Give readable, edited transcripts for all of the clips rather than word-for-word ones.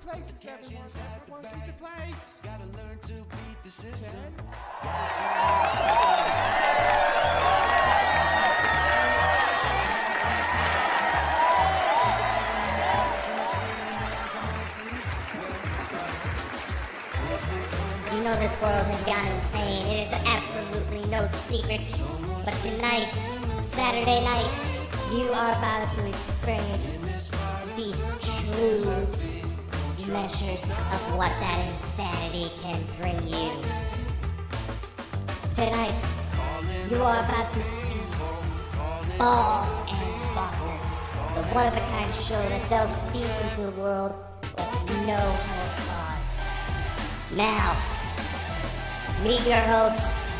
places, everyone. Everyone needs a place. Gotta learn to beat the system. You know this world has gone insane. It is absolutely no secret. But tonight, Saturday night, you are about to experience the true measures of what that insanity can bring you. Tonight, you are about to see Bald and Bonkers, the one-of-a-kind show that delves deep into the world with no holds barred. Now, meet your hosts,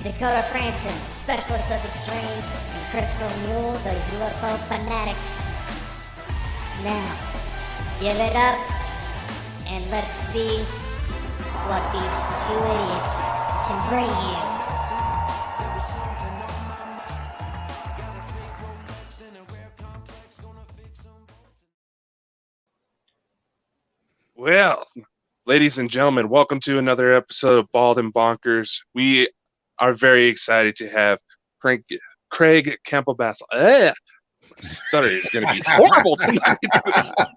Dakota Franson, specialist of the strange, and Christopher Mule, the UFO fanatic. Now, give it up, and let's see what these two idiots can bring you. Well, ladies and gentlemen, welcome to another episode of Bald and Bonkers. We are very excited to have Craig Campobasso. Stutter is going to be horrible tonight.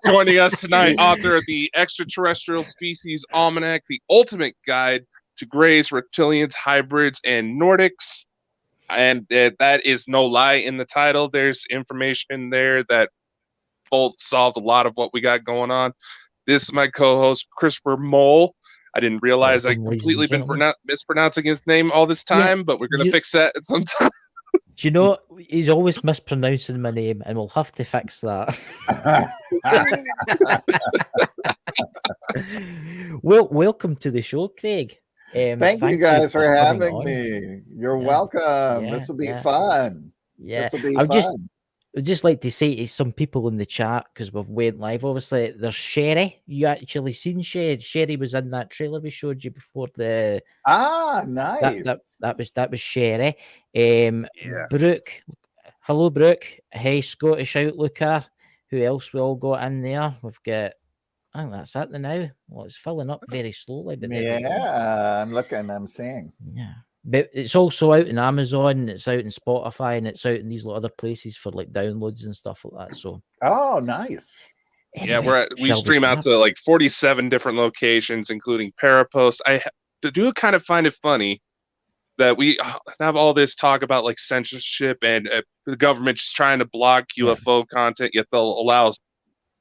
Joining us tonight, author of the Extraterrestrial Species Almanac, the ultimate guide to greys, reptilians, hybrids, and Nordics. And that is no lie in the title. There's information there that both solved a lot of what we got going on. This is my co-host, Christopher Mole. I didn't realize I completely been mispronouncing his name all this time, but we're going to fix that at some time. Do you know, he's always mispronouncing my name, and we'll have to fix that. Well, welcome to the show, Craig. Thank you guys for having me. You're welcome. This will be fun. Yeah, this will be fun. I'd just like to say to some people in the chat, because we've went live, obviously, there's Sherry. You actually seen Sherry? Sherry was in that trailer we showed you before the... Nice. That was Sherry. Brooke. Hello, Brooke. Hey, Scottish Outlooker. Who else we all got in there? We've got... I think that's it now. Well, it's filling up very slowly. But I'm looking, I'm seeing. Yeah. But it's also out in Amazon, it's out in Spotify, and it's out in these other places for like downloads and stuff like that. So, nice. Anyway, we stream out to like 47 different locations, including Parapost. I do kind of find it funny that we have all this talk about like censorship and the government just trying to block UFO content, yet they'll allow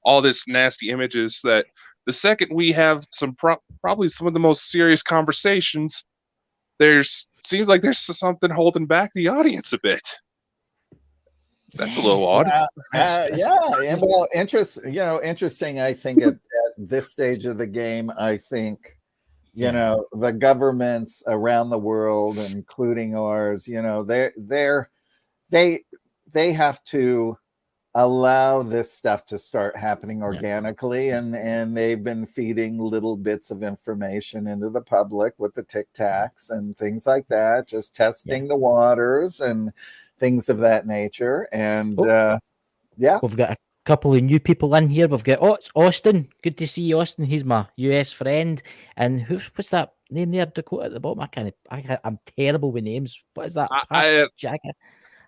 all this nasty images. That the second we have some probably some of the most serious conversations, seems like there's something holding back the audience a bit. That's a little odd. Well, interesting. I think at this stage of the game, I think the governments around the world, including ours, they have to allow this stuff to start happening organically, and they've been feeding little bits of information into the public with the Tic Tacs and things like that, just testing the waters and things of that nature. And we've got a couple of new people in here. We've got it's Austin. Good to see you, Austin. He's my US friend. And what's that name there, Dakota, at the bottom? I'm terrible with names. What is that?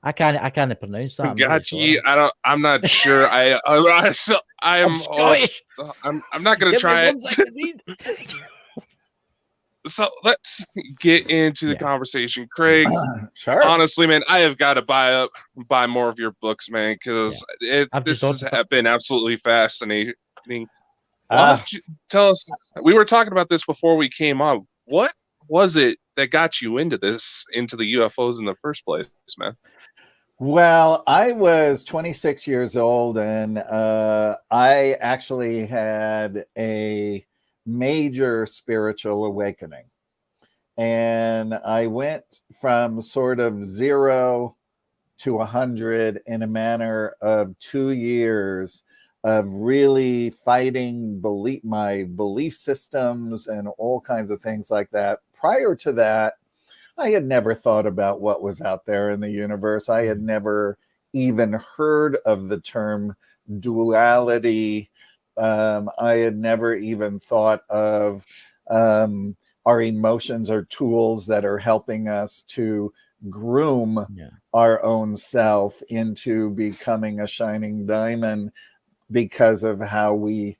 I can't pronounce that. I'm not sure. I'm Scottish. I'm not going to try it. So let's get into the conversation, Craig. Sure. Honestly, man, I have got to buy more of your books, man, because this has been absolutely fascinating. Why don't you tell us? We were talking about this before we came on. What was it that got you into the UFOs in the first place, man? Well, I was 26 years old, and I actually had a major spiritual awakening. And I went from sort of 0 to 100 in a manner of 2 years of really fighting my belief systems and all kinds of things like that. Prior to that, I had never thought about what was out there in the universe. I had never even heard of the term duality I had never even thought of our emotions are tools that are helping us to groom our own self into becoming a shining diamond because of how we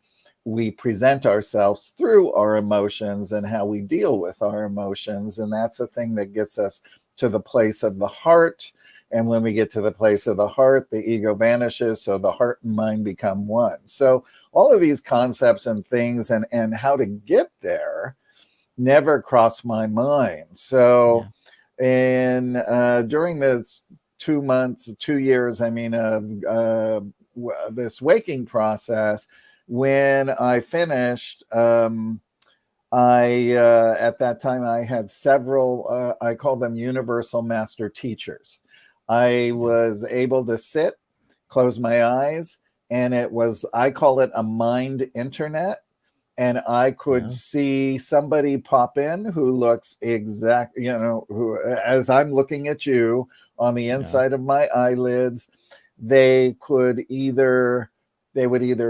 present ourselves through our emotions and how we deal with our emotions. And that's the thing that gets us to the place of the heart. And when we get to the place of the heart, the ego vanishes. So the heart and mind become one. So all of these concepts and things and how to get there never crossed my mind. So during this 2 years, I mean, of this waking process, when I finished, at that time I had several, I call them universal master teachers. I was able to sit, close my eyes, and I call it a mind internet. And I could see somebody pop in who looks who, as I'm looking at you on the inside of my eyelids, they would either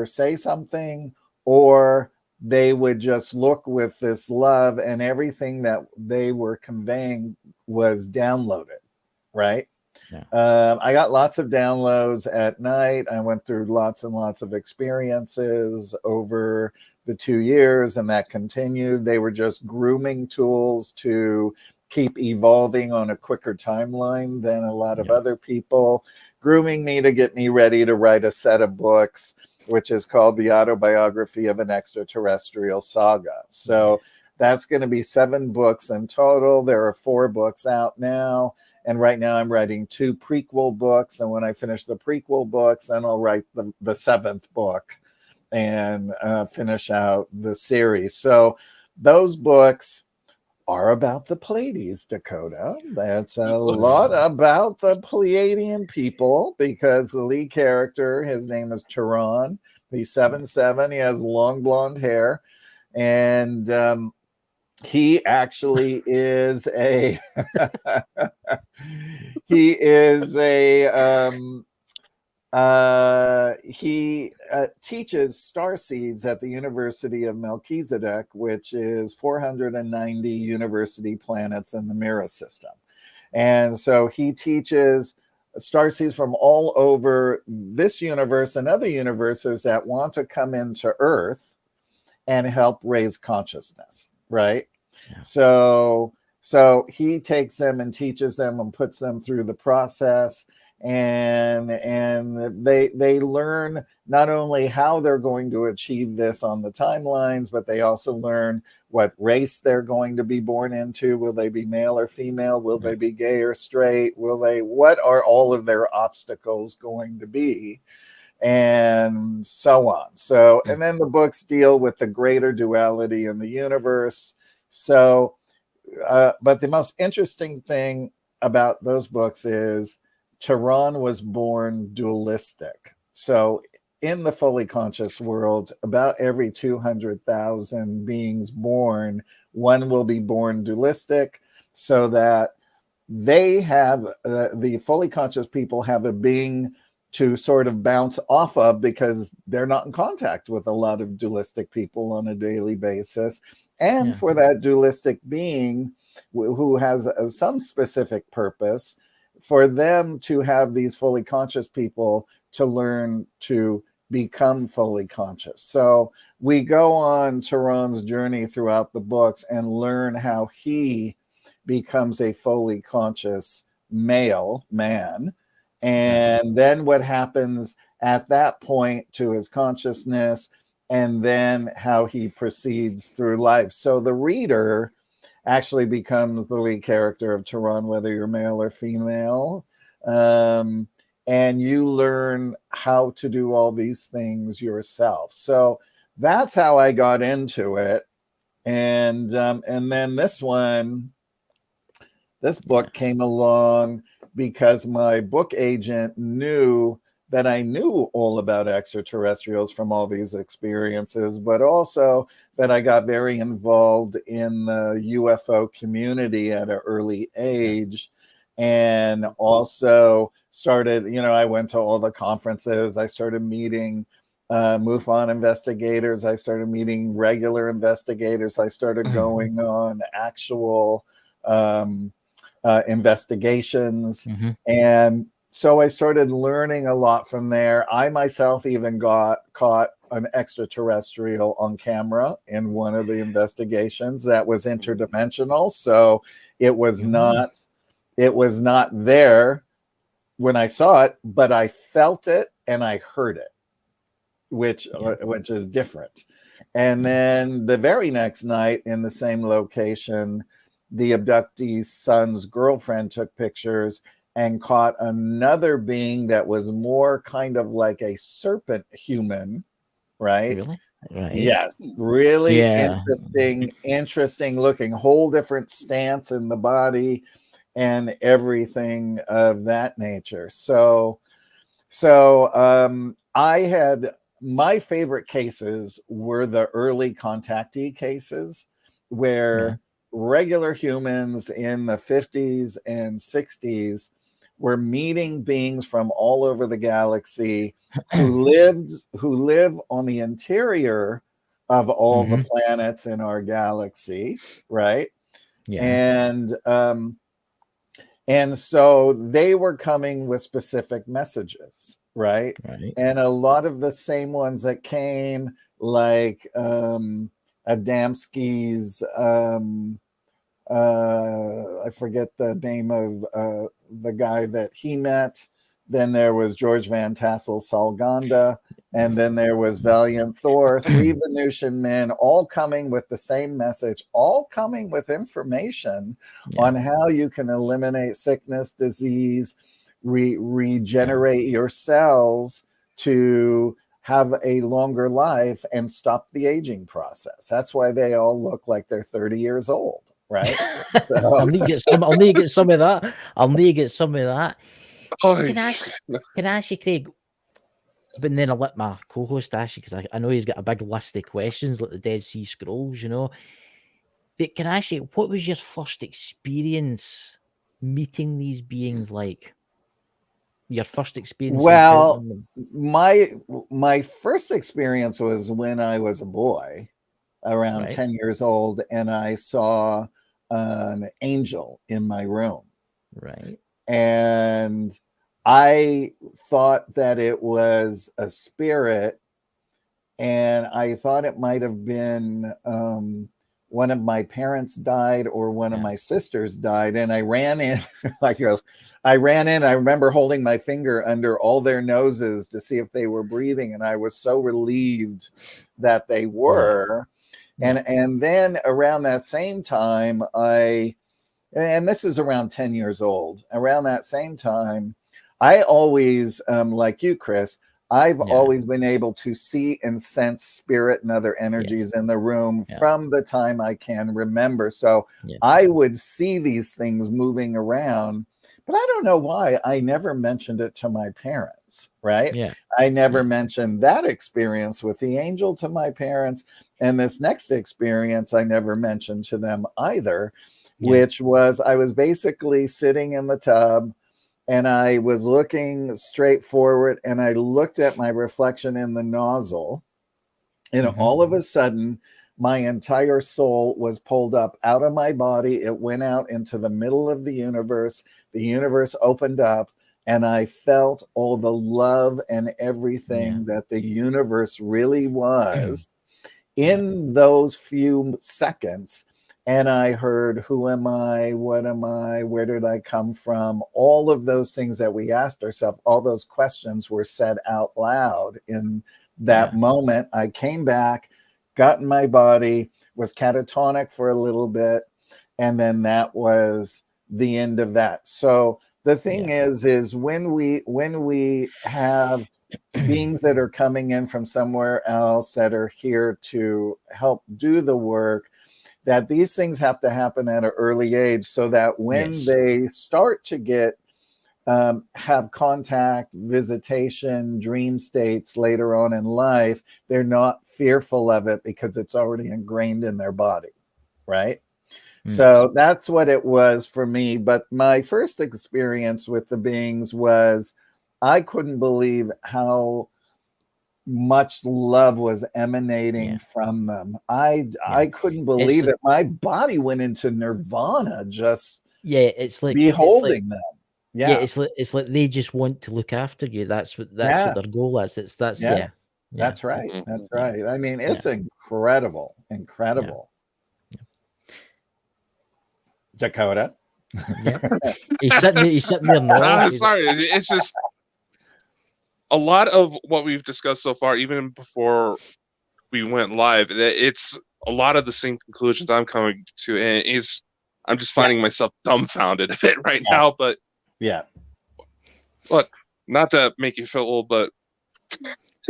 say something, or they would just look with this love, and everything that they were conveying was downloaded, right? I got lots of downloads at night. I went through lots and lots of experiences over the 2 years, and that continued. They were just grooming tools to keep evolving on a quicker timeline than a lot of other people, grooming me to get me ready to write a set of books, which is called The Autobiography of an Extraterrestrial Saga. So that's going to be 7 books in total. There are 4 books out now. And right now I'm writing 2 prequel books. And when I finish the prequel books, then I'll write the 7th book and finish out the series. So those books are about the Pleiades, Dakota. That's a lot about the Pleiadian people, because the lead character, his name is Tehran. He's 7'7". He has long blonde hair. And he actually is he teaches star seeds at the University of Melchizedek, which is 490 university planets in the Mira system. And so he teaches star seeds from all over this universe and other universes that want to come into Earth and help raise consciousness, right? So he takes them and teaches them and puts them through the process. And they learn not only how they're going to achieve this on the timelines, but they also learn what race they're going to be born into. Will they be male or female? Will they be gay or straight? What are all of their obstacles going to be? And so on. So, and then the books deal with the greater duality in the universe. So, but the most interesting thing about those books is Tehran was born dualistic. So in the fully conscious world, about every 200,000 beings born, one will be born dualistic, so that they have, the fully conscious people have a being to sort of bounce off of, because they're not in contact with a lot of dualistic people on a daily basis. And for that dualistic being who has some specific purpose, for them to have these fully conscious people to learn to become fully conscious. So we go on Tehran's journey throughout the books and learn how he becomes a fully conscious man. And then what happens at that point to his consciousness, and then how he proceeds through life. So the reader actually becomes the lead character of Tehran, whether you're male or female. And you learn how to do all these things yourself. So that's how I got into it. And then this book came along because my book agent knew that I knew all about extraterrestrials from all these experiences, but also that I got very involved in the UFO community at an early age, and also started, I went to all the conferences. I started meeting MUFON investigators. I started meeting regular investigators. I started going on actual investigations. And so I started learning a lot from there. I myself even got caught an extraterrestrial on camera in one of the investigations that was interdimensional. So it was not there when I saw it, but I felt it and I heard it, which is different. And then the very next night in the same location, the abductee's son's girlfriend took pictures and caught another being that was more kind of like a serpent human, right? Really? Right. Yes, really interesting looking, whole different stance in the body and everything of that nature. So I had, my favorite cases were the early contactee cases where regular humans in the 50s and 60s were meeting beings from all over the galaxy who live on the interior of all the planets in our galaxy, right? And so they were coming with specific messages, right? And a lot of the same ones that came, like Adamski's, I forget the name of the guy that he met. Then there was George Van Tassel Salganda, and then there was Valiant Thor, 3 Venusian men, all coming with the same message, all coming with information on how you can eliminate sickness, disease, regenerate your cells to have a longer life and stop the aging process. That's why they all look like they're 30 years old, right? So. I'll need to get some of that. Can I ask you, Craig? But then I'll let my co-host ask you, because I know he's got a big list of questions like the Dead Sea Scrolls, you know. But can I ask you, what was your first experience meeting these beings like? Your first experience? Well, my first experience was when I was a boy, around 10 years old, and I saw an angel in my room. Right. And I thought that it was a spirit, and I thought it might have been one of my parents died or one of my sisters died. And I ran in, I remember holding my finger under all their noses to see if they were breathing. And I was so relieved that they were. And then around that same time, and this is around 10 years old, around that same time, I always, like you, Chris, I've always been able to see and sense spirit and other energies in the room from the time I can remember. So I would see these things moving around, but I don't know why I never mentioned it to my parents, right? I never mentioned that experience with the angel to my parents. And this next experience, I never mentioned to them either, which was I was basically sitting in the tub, and I was looking straight forward, and I looked at my reflection in the nozzle, and all of a sudden, my entire soul was pulled up out of my body. It went out into the middle of the universe. The universe opened up, and I felt all the love and everything that the universe really was in those few seconds. And I heard, who am I? What am I? Where did I come from? All of those things that we asked ourselves, all those questions were said out loud in that moment. I came back, got in my body, was catatonic for a little bit, and then that was the end of that. So the thing is when we have beings that are coming in from somewhere else that are here to help do the work, that these things have to happen at an early age, so that when they start to get have contact, visitation, dream states later on in life, they're not fearful of it because it's already ingrained in their body, right? So that's what it was for me. But my first experience with the beings was I couldn't believe how much love was emanating from them. I couldn't believe it. My body went into nirvana just it's like beholding them. Yeah, it's like they just want to look after you. That's what their goal is. That's That's right. That's right. I mean, it's incredible. Dakota. Yeah, he's sitting there now. Sorry, it's just a lot of what we've discussed so far, even before we went live. It's a lot of the same conclusions I'm coming to, and I'm just finding myself dumbfounded a bit right now. But look, not to make you feel old, but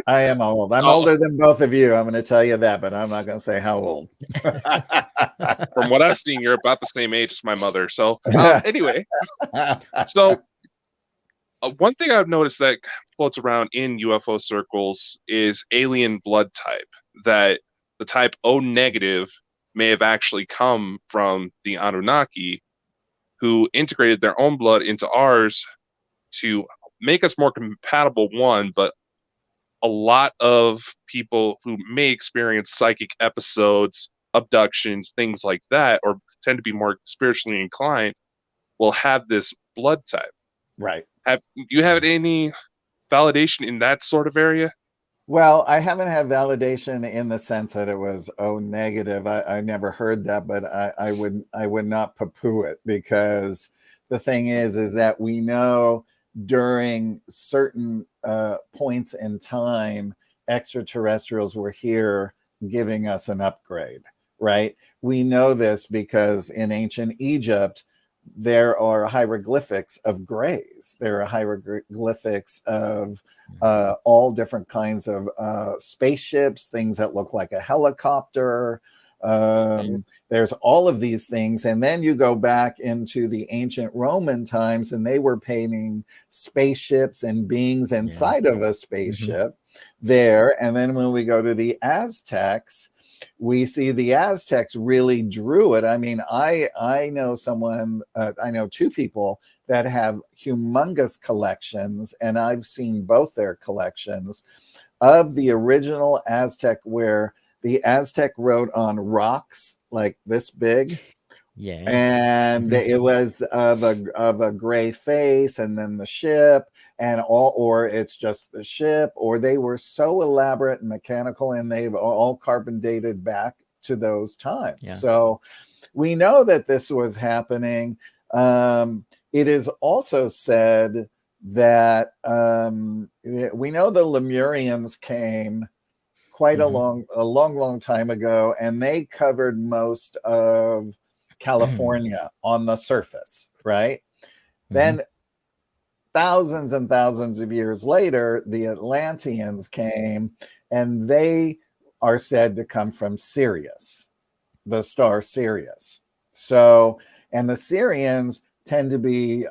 I am old. I'm older than both of you. I'm going to tell you that, but I'm not going to say how old. From what I've seen, you're about the same age as my mother. So anyway, so one thing I've noticed that floats around in UFO circles is alien blood type. That the type O negative may have actually come from the Anunnaki, who integrated their own blood into ours to make us more compatible, one, but a lot of people who may experience psychic episodes, abductions, things like that, or tend to be more spiritually inclined, will have this blood type. Right. Have you had any validation in that sort of area? Well, I haven't had validation in the sense that it was O negative. I never heard that, but I would not poo-poo it, because the thing is that we know during certain points in time, extraterrestrials were here giving us an upgrade, right? We know this because in ancient Egypt, there are hieroglyphics of grays. There are hieroglyphics of all different kinds of spaceships, things that look like a helicopter. There's all of these things. And then you go back into the ancient Roman times, and they were painting spaceships and beings inside of a spaceship there. And then when we go to the Aztecs, we see the Aztecs really drew it. I mean, I know someone, I know two people that have humongous collections, and I've seen both their collections of the original Aztec, where the Aztec wrote on rocks like this big. Yeah. And it was of a gray face, and then the ship, and all, or it's just the ship, or they were so elaborate and mechanical, and they've all carbon dated back to those times. Yeah. So we know that this was happening. It is also said that we know the Lemurians came quite a long time ago, and they covered most of California on the surface, right? Then thousands and thousands of years later, the Atlanteans came, and they are said to come from Sirius, the star Sirius. So, and the Syrians tend to be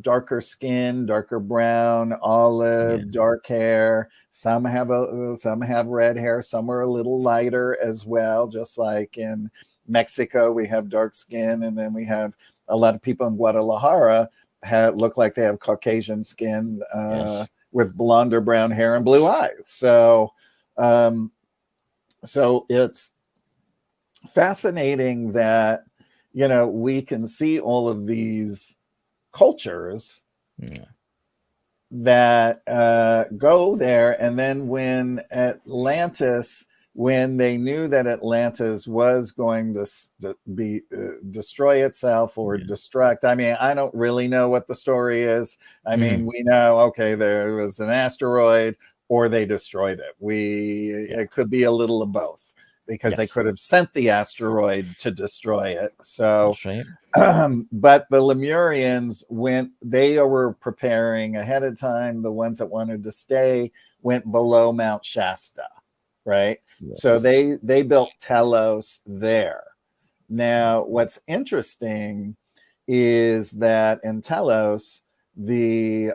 darker skin, darker brown, olive, dark hair. Some have red hair. Some are a little lighter as well, just like in Mexico, we have dark skin, and then we have a lot of people in Guadalajara look like they have Caucasian skin with blonde or brown hair and blue eyes. So, so it's fascinating that, you know, we can see all of these cultures that go there, and then when Atlantis, when they knew that Atlantis was going to be destroy itself or destruct. I mean, I don't really know what the story is. I mean, we know, okay, there was an asteroid, or they destroyed it. It could be a little of both, because they could have sent the asteroid to destroy it. So, but the Lemurians they were preparing ahead of time. The ones that wanted to stay went below Mount Shasta, right? So they built Telos there. Now, what's interesting is that in Telos, the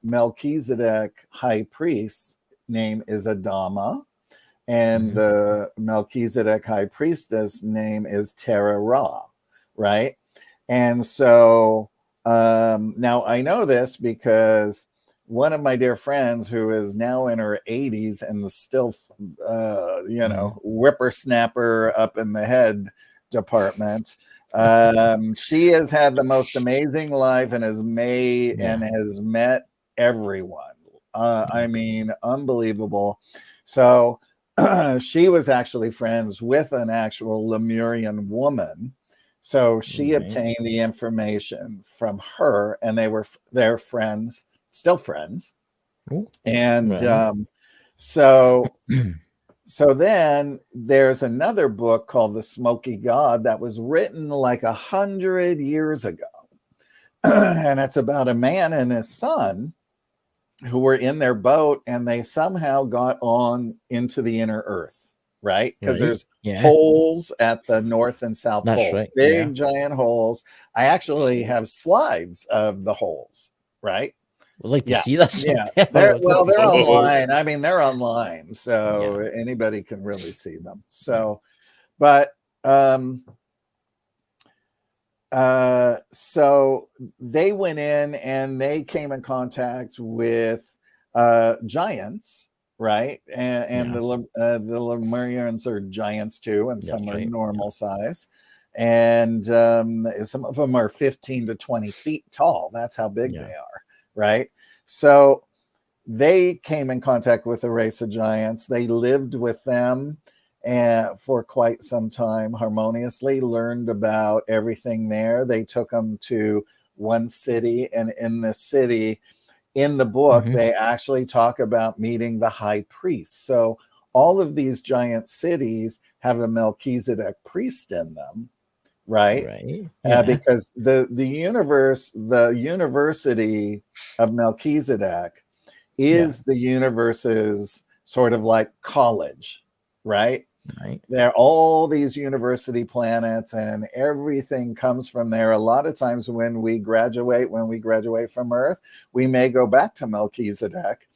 Melchizedek high priest name is Adama, and the Melchizedek high priestess name is Terra Ra, right? And so now I know this because one of my dear friends who is now in her 80s and still, whippersnapper up in the head department. She has had the most amazing life and has met everyone. I mean, unbelievable. So she was actually friends with an actual Lemurian woman. So she obtained the information from her, and they're friends, still friends. Ooh, and so then there's another book called The Smoky God that was written like 100 years ago. And it's about a man and his son who were in their boat, and they somehow got on into the inner earth, right? Because there's holes at the north and south poles, big giant holes. I actually have slides of the holes, right? We'd like to see this. Yeah, they're online. I mean, they're online, so anybody can really see them. So, but so they went in and they came in contact with giants, right? And the Lemurians are giants too, and some are normal size. And some of them are 15 to 20 feet tall. That's how big they are, right? So they came in contact with a race of giants. They lived with them and for quite some time harmoniously, learned about everything there. They took them to one city, and in the city, in the book, they actually talk about meeting the high priest. So all of these giant cities have a Melchizedek priest in them, right? Because the University of Melchizedek is the universe's sort of like college, right? There are all these university planets, and everything comes from there. A lot of times when we graduate from Earth, we may go back to Melchizedek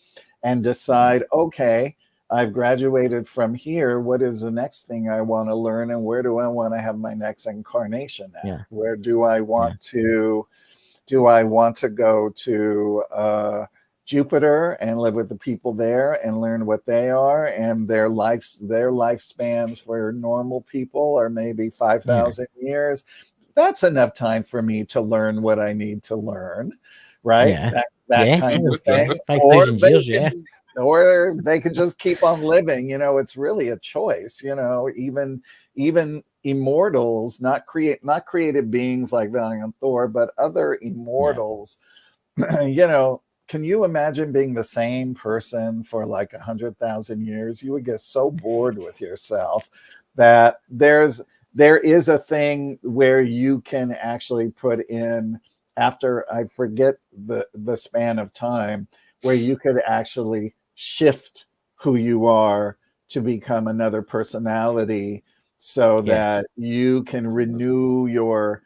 and decide, okay, I've graduated from here. What is the next thing I want to learn, and where do I want to have my next incarnation at? Where do I want to go to Jupiter and live with the people there and learn what they are, and their lifespans for normal people are maybe 5,000 years. That's enough time for me to learn what I need to learn, right? That kind of thing. 5,000 years, or they can just keep on living. It's really a choice. Even immortals, not created beings like Valiant Thor, but other immortals. Can you imagine being the same person for like 100,000 years? You would get so bored with yourself that there is a thing where you can actually put in, after I forget the span of time, where you could actually shift who you are to become another personality, so that you can renew your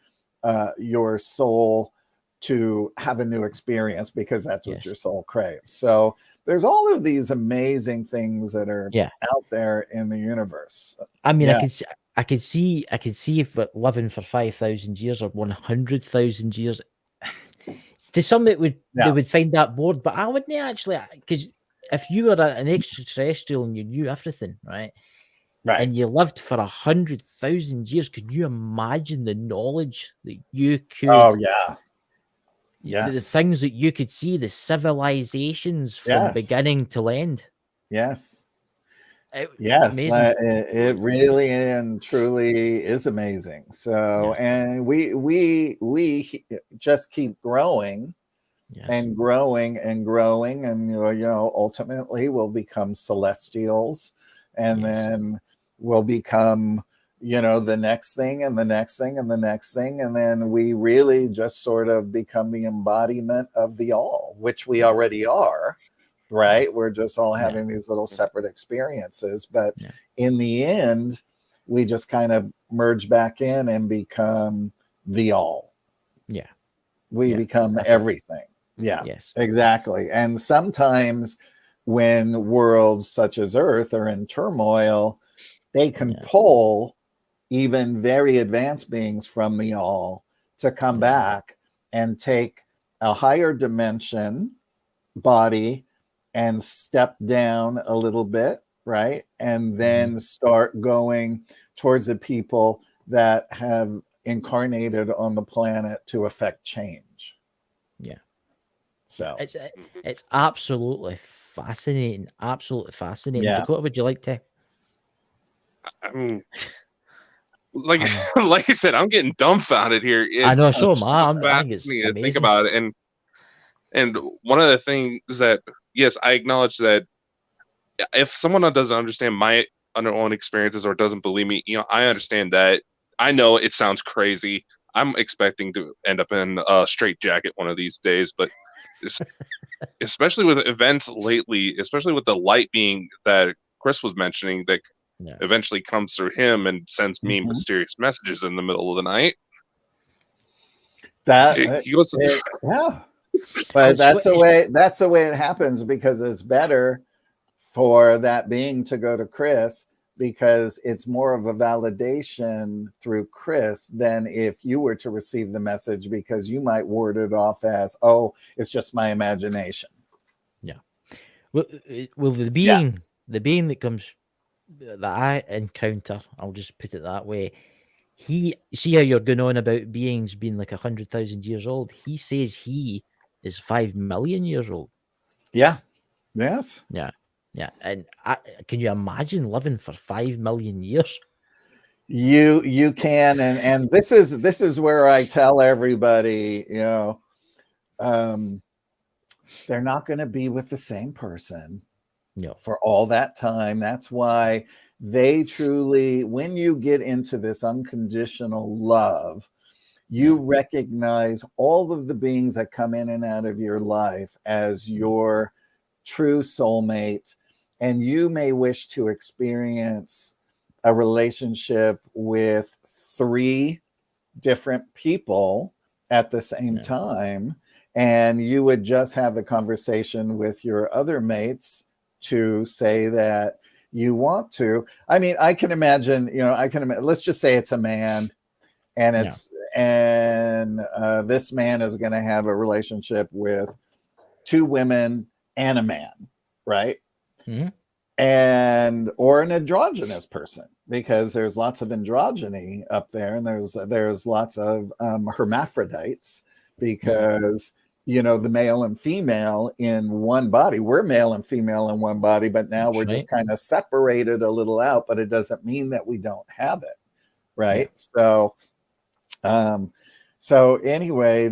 soul to have a new experience, because that's what your soul craves. So there's all of these amazing things that are out there in the universe. I mean, I could see if living for 5,000 years or 100,000 years, to some they would find that bored, but I wouldn't actually, because if you were an extraterrestrial and you knew everything, right, and you lived for 100,000 years, could you imagine the knowledge that you could? The things that you could see, the civilizations from beginning to end. It really and truly is amazing. So, and we just keep growing and growing and growing, and ultimately we'll become celestials, and then we'll become the next thing and the next thing and the next thing, and then we really just sort of become the embodiment of the all, which we already are, right? We're just all having these little separate experiences, but in the end, we just kind of merge back in and become the all. We become everything. Exactly. And sometimes when worlds such as Earth are in turmoil, they can pull even very advanced beings from the all to come back and take a higher dimension body and step down a little bit, right? And then start going towards the people that have incarnated on the planet to affect change. Yeah. So it's absolutely fascinating. Absolutely fascinating. Yeah. Dakota, would you like to? I mean, like like I said, I'm getting dumbfounded here. It's I know, so am I. I think it's fascinating to think amazing. about it. And one of the things that, yes, I acknowledge that if someone doesn't understand my own experiences or doesn't believe me, I understand that. I know it sounds crazy. I'm expecting to end up in a straitjacket one of these days, but especially with events lately, especially with the light being that Chris was mentioning that eventually comes through him and sends me mysterious messages in the middle of the night. He goes, yeah. But that's the way it happens, because it's better for that being to go to Chris, because it's more of a validation through Chris than if you were to receive the message, because you might ward it off as, oh, it's just my imagination. Yeah. Well, the being that comes, that I encounter, I'll just put it that way, he, see how you're going on about beings being like 100,000 years old. He says he is 5 million years old. Yeah. Yes. Yeah. Yeah. And can you imagine living for 5 million years? You can, and this is where I tell everybody, they're not going to be with the same person for all that time. That's why they truly, when you get into this unconditional love, you recognize all of the beings that come in and out of your life as your true soulmate, and you may wish to experience a relationship with 3 different people at the same time, and you would just have the conversation with your other mates to say that you want to. I mean, I can imagine, let's just say it's a man, and this man is going to have a relationship with 2 women and a man, right? And or an androgynous person, because there's lots of androgyny up there, and there's lots of hermaphrodites, because the male and female in one body, we're male and female in one body, but now we're just kind of separated a little out, but it doesn't mean that we don't have it, right? So anyway,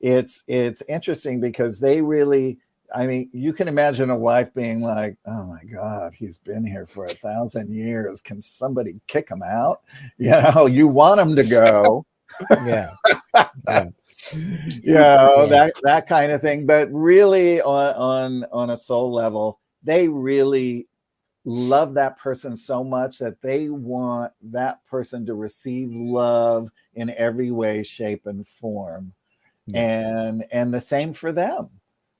it's interesting, because they really, I mean, you can imagine a wife being like, oh my God, he's been here for 1,000 years. Can somebody kick him out? You want him to go. That kind of thing. But really on a soul level, they really love that person so much that they want that person to receive love in every way, shape, and form. And the same for them,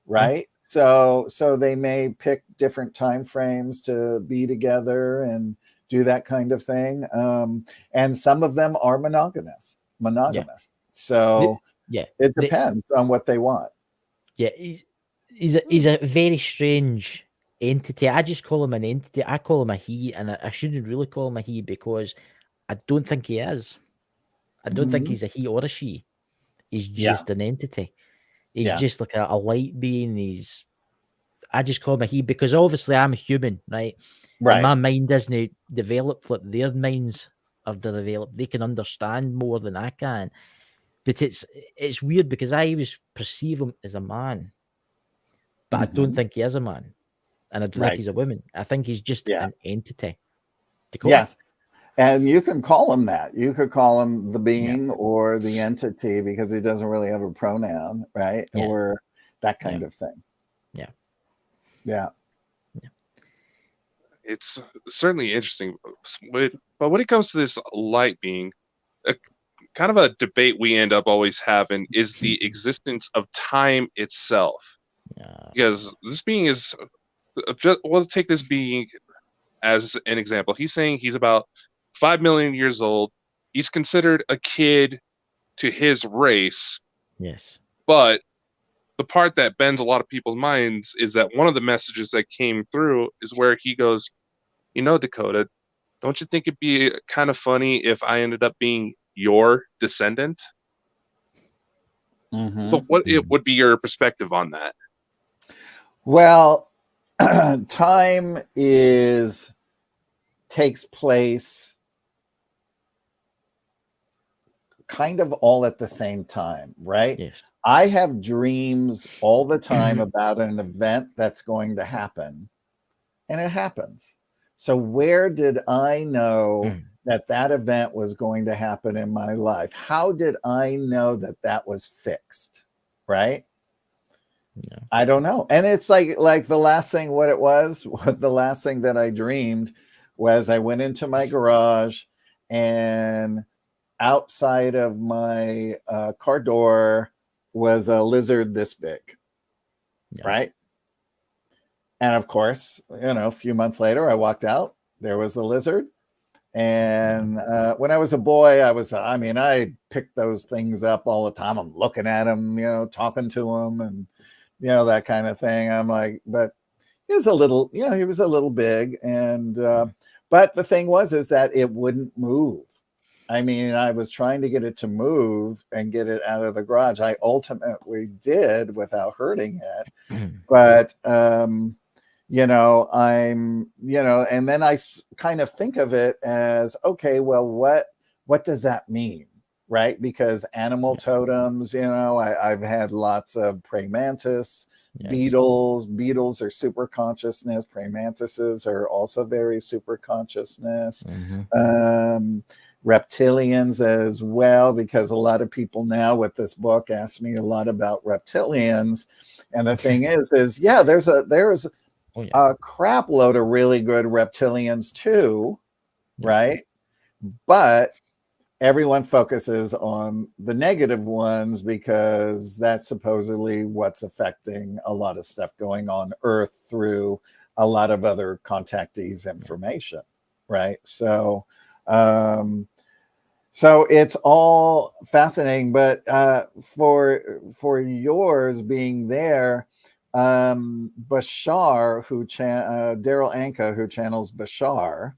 right? So they may pick different time frames to be together and do that kind of thing. And some of them are monogamous. So it depends on what they want. Yeah, he's a very strange entity. I just call him an entity. I call him a he, and I shouldn't really call him a he, because I don't think he is. I don't think he's a he or a she. He's just an entity. He's just like a light being. I just call him a he, because obviously I'm human, right? And my mind isn't developed like their minds are developed. They can understand more than I can. But it's weird, because I always perceive him as a man, but I don't think he is a man, and I don't think he's a woman. I think he's just an entity. Yes. And you can call him that. You could call him the being or the entity, because he doesn't really have a pronoun, right? Or that kind of thing. Yeah. It's certainly interesting. But when it comes to this light being, kind of a debate we end up always having is the existence of time itself. Because this being is, we'll take this being as an example. He's saying he's about 5 million years old. He's considered a kid to his race. Yes. But the part that bends a lot of people's minds is that one of the messages that came through is where he goes, Dakota, don't you think it'd be kind of funny if I ended up being your descendant? Mm-hmm. So what it would be your perspective on that? Well, time takes place kind of all at the same time, right? Yes. I have dreams all the time about an event that's going to happen, and it happens. So where did I know that event was going to happen in my life? How did I know that was fixed, right? Yeah. I don't know. And it's like the last thing, the last thing that I dreamed was I went into my garage, and outside of my car door was a lizard this big, right? And of course, a few months later, I walked out, there was a lizard. And when I was a boy, I picked those things up all the time. I'm looking at them, talking to them, and that kind of thing. I'm like, but he was a little, he was a little big. And but the thing is that it wouldn't move. I mean, I was trying to get it to move and get it out of the garage. I ultimately did without hurting it. But and then I kind of think of it as, okay, well, what does that mean? Right? Because animal totems, I've had lots of praying mantis, beetles. Beetles are super consciousness. Praying mantises are also very super consciousness. Reptilians as well, because a lot of people now with this book ask me a lot about reptilians. And the thing is there's a crap load of really good reptilians too, right? But everyone focuses on the negative ones because that's supposedly what's affecting a lot of stuff going on Earth through a lot of other contactees information, right? So it's all fascinating, but for yours being there, Bashar, Daryl Anka, who channels Bashar,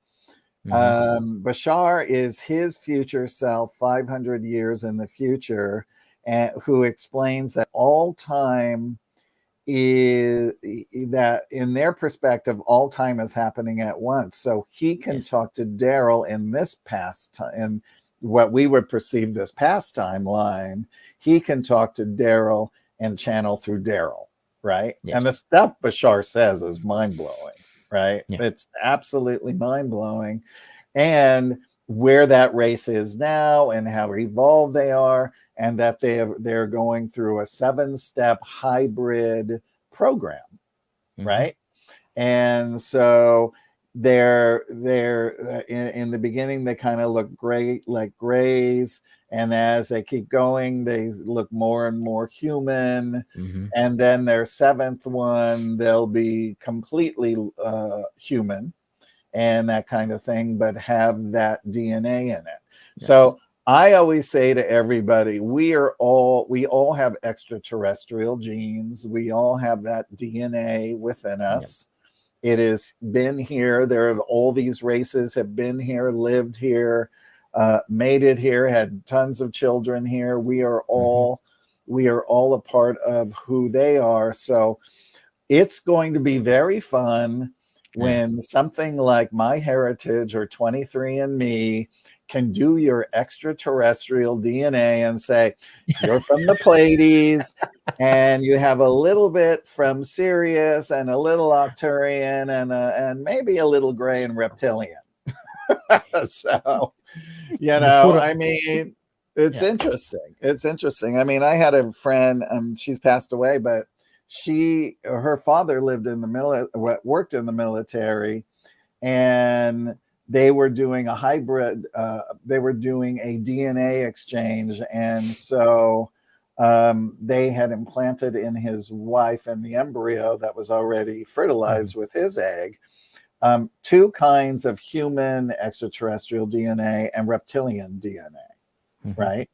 Bashar is his future self 500 years in the future, and who explains that all time is that in their perspective, all time is happening at once. So he can talk to Daryl in this past time, in what we would perceive this past timeline. He can talk to Daryl and channel through Daryl, right? And the stuff Bashar says is mind-blowing, right? It's absolutely mind-blowing. And where that race is now and how evolved they are, and that they're going through a 7-step hybrid program, right? And so they're in the beginning, they kind of look great like grays, and as they keep going, they look more and more human. And then their 7th one, they'll be completely human and that kind of thing, but have that DNA in it. So I always say to everybody, we all have extraterrestrial genes. We all have that DNA within us. It has been here. All these races have been here, lived here, made it here, had tons of children here. We are all a part of who they are. So it's going to be very fun when something like MyHeritage or 23andMe can do your extraterrestrial DNA and say, you're from the Pleiades, and you have a little bit from Sirius and a little Arcturian and maybe a little gray and reptilian. So, I mean, it's interesting. It's interesting. I mean, I had a friend, she's passed away, but her father lived in the worked in the military, and they were doing a hybrid. They were doing a DNA exchange, and so they had implanted in his wife and the embryo that was already fertilized with his egg, 2 kinds of human extraterrestrial DNA and reptilian DNA, right?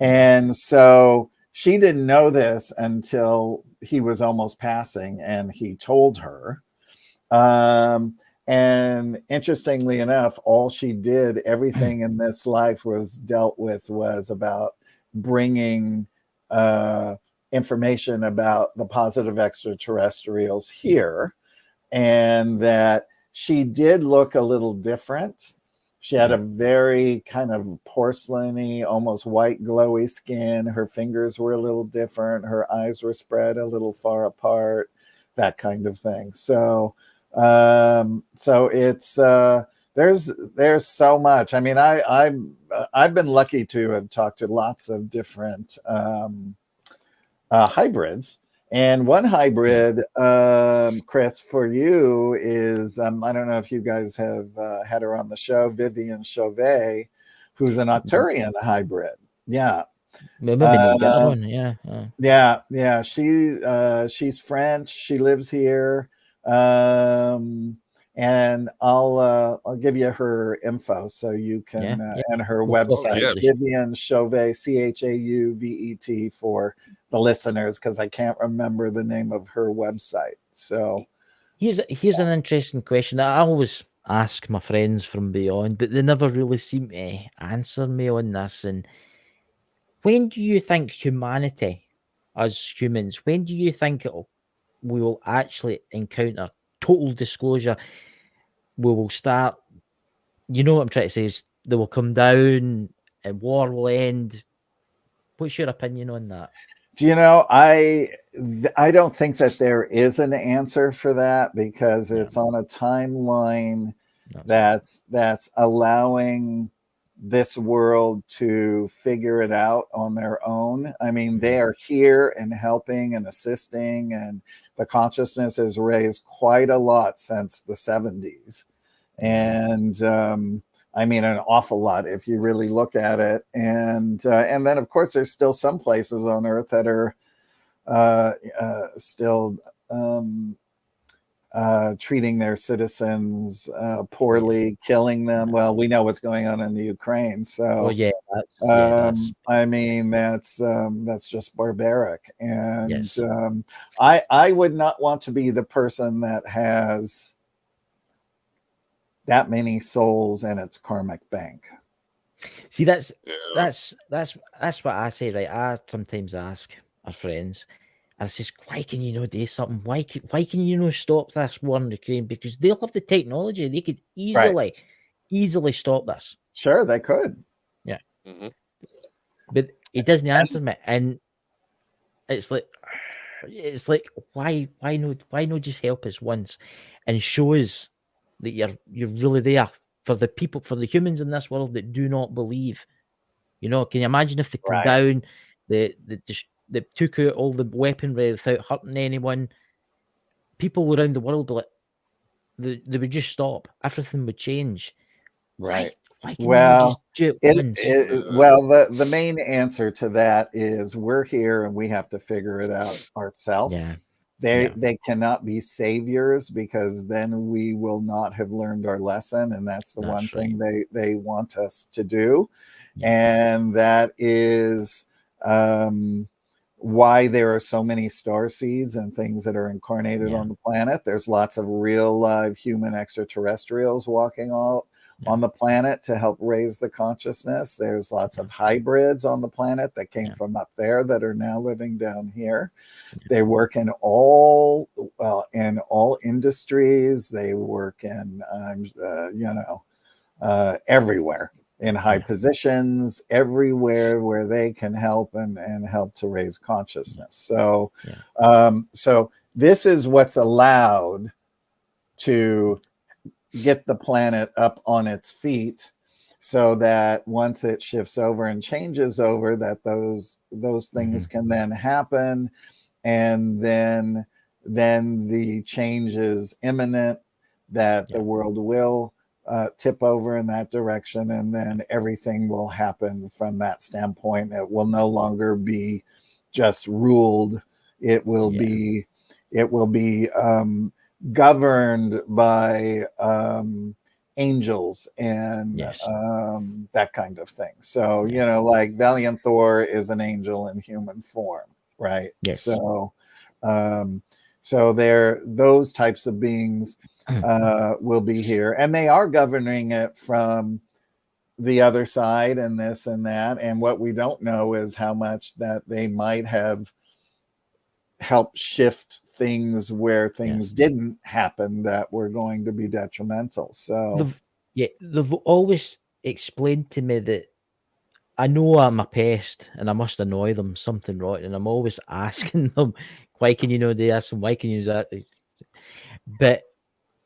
And so she didn't know this until he was almost passing, and he told her. And interestingly enough, all she did, everything in this life was dealt with, was about bringing information about the positive extraterrestrials here, and that she did look a little different. She had a very kind of porcelainy, almost white, glowy skin. Her fingers were a little different. Her eyes were spread a little far apart, that kind of thing. So it's there's so much. I mean, I've been lucky to have talked to lots of different hybrids. And one hybrid, Chris, for you is, I don't know if you guys have had her on the show, Vivian Chauvet, who's an Arcturian hybrid. Yeah. Maybe you get her on, yeah. Yeah. She's French. She lives here. And I'll give you her info so you can, and her website, Vivian Chauvet, Chauvet, for the listeners, because I can't remember the name of her website. So here's an interesting question that I always ask my friends from beyond, but they never really seem to answer me on this. And when do you think humanity, as humans, when do you think we will actually encounter total disclosure? We will start, you know what I'm trying to say, is they will come down and war will end. What's your opinion on that? Do you know, I don't think that there is an answer for that, because it's on a timeline that's allowing this world to figure it out on their own. I mean, they are here and helping and assisting, and the consciousness has raised quite a lot since the 70s. And I mean, an awful lot if you really look at it. And then, of course, there's still some places on Earth that are still treating their citizens poorly, killing them. Well, we know what's going on in the Ukraine. So, I mean, that's just barbaric. And I would not want to be the person that has that many souls in its karmic bank. See, that's what I say, right? I sometimes ask our friends, I says, why can you not do something? Why can you not stop this war in Ukraine? Because they'll have the technology. They could easily stop this. Sure, they could. Yeah. But he doesn't answer me. And it's like why not just help us once and show us that you're really there for the people, for the humans in this world that do not believe. You know, can you imagine if they come down, they took out all the weaponry without hurting anyone? People around the world, like, they would just stop. Everything would change. Right. Why can't you just do it once? Well, the main answer to that is we're here and we have to figure it out ourselves. Yeah. They cannot be saviors, because then we will not have learned our lesson, and that's the one thing they want us to do. And that is why there are so many star seeds and things that are incarnated on the planet. There's lots of real live human extraterrestrials walking on the planet to help raise the consciousness. There's lots of hybrids on the planet that came from up there that are now living down here. They work in all industries. They work in everywhere, in high positions, everywhere where they can help and help to raise consciousness. So so this is what's allowed to get the planet up on its feet, so that once it shifts over and changes over, that those things can then happen, and then the change is imminent, that the world will tip over in that direction, and then everything will happen from that standpoint. It will no longer be just ruled. It will be governed by angels and Yes. that kind of thing. So, you know, like Valiant Thor is an angel in human form, right? Yes. So, so those types of beings will be here, and they are governing it from the other side and this and that. And what we don't know is how much that they might have helped shift things where things didn't happen that were going to be detrimental. So they've always explained to me that I know I'm a pest and I must annoy them something rotten, and I'm always asking them, why can you do this and why can you do that? But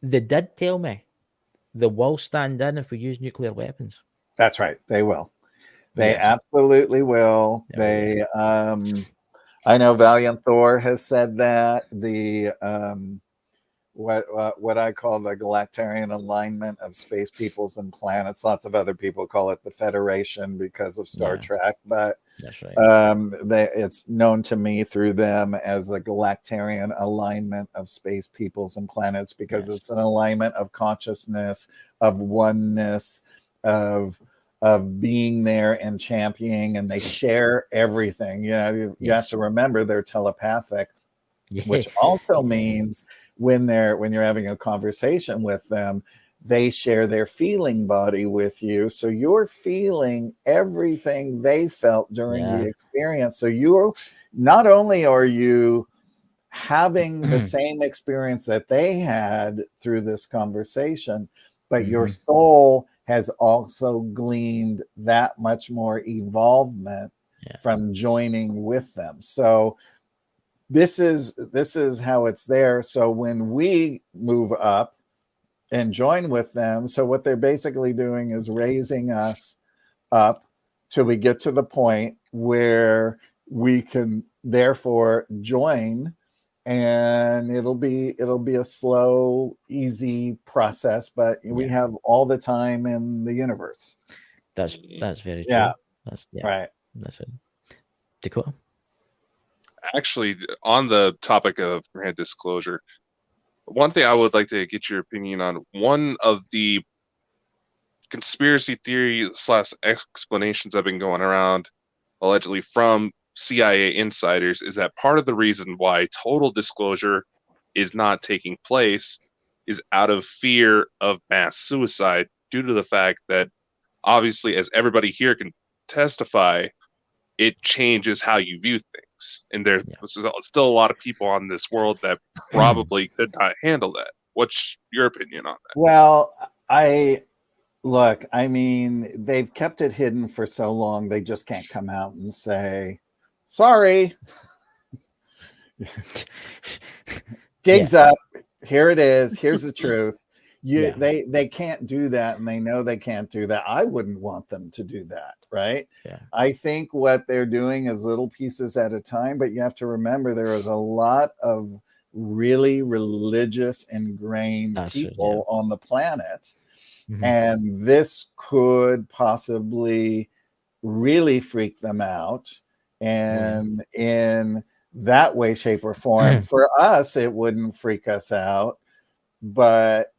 they did tell me they will stand in if we use nuclear weapons. that's right, they will. They absolutely will. They I know Valiant Thor has said that. The what I call the Galactarian Alignment of Space Peoples and Planets. Lots of other people call it the Federation because of Star Trek, but that's right. It's known to me through them as the Galactarian Alignment of Space Peoples and Planets, because it's an alignment of consciousness, of oneness, of being there and championing, and they share everything. You know, you have to remember they're telepathic, which also means when you're having a conversation with them, they share their feeling body with you. So you're feeling everything they felt during the experience. So you're not only are you having the same experience that they had through this conversation, but your soul has also gleaned that much more evolvement from joining with them. So this is how it's there. So when we move up and join with them, so what they're basically doing is raising us up till we get to the point where we can therefore join, and it'll be a slow, easy process, but we have all the time in the universe. That's very true. Yeah. That's right. That's it. Dakota? Actually, on the topic of grant disclosure, one thing I would like to get your opinion on, one of the conspiracy theory / explanations that have been going around allegedly from CIA insiders is that part of the reason why total disclosure is not taking place is out of fear of mass suicide, due to the fact that obviously, as everybody here can testify, it changes how you view things. And there's still a lot of people on this world that probably could not handle that. What's your opinion on that? Well, I mean, they've kept it hidden for so long, they just can't come out and say, sorry, gig's up, here it is, here's the truth. They can't do that, and they know they can't do that. I wouldn't want them to do that, right? I think what they're doing is little pieces at a time, but you have to remember there is a lot of really religious, ingrained people on the planet, and this could possibly really freak them out, and in that way, shape, or form. For us, it wouldn't freak us out, but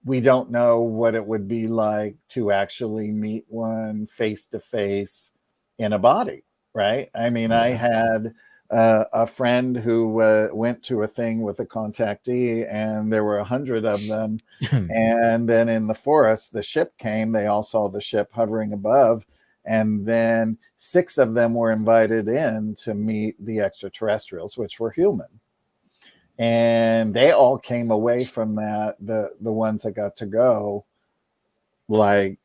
we don't know what it would be like to actually meet one face to face in a body, right? I mean, I had a friend who went to a thing with a contactee, and there were 100 of them. And then in the forest, the ship came. They all saw the ship hovering above. And then 6 of them were invited in to meet the extraterrestrials, which were human. And they all came away from that, the ones that got to go, like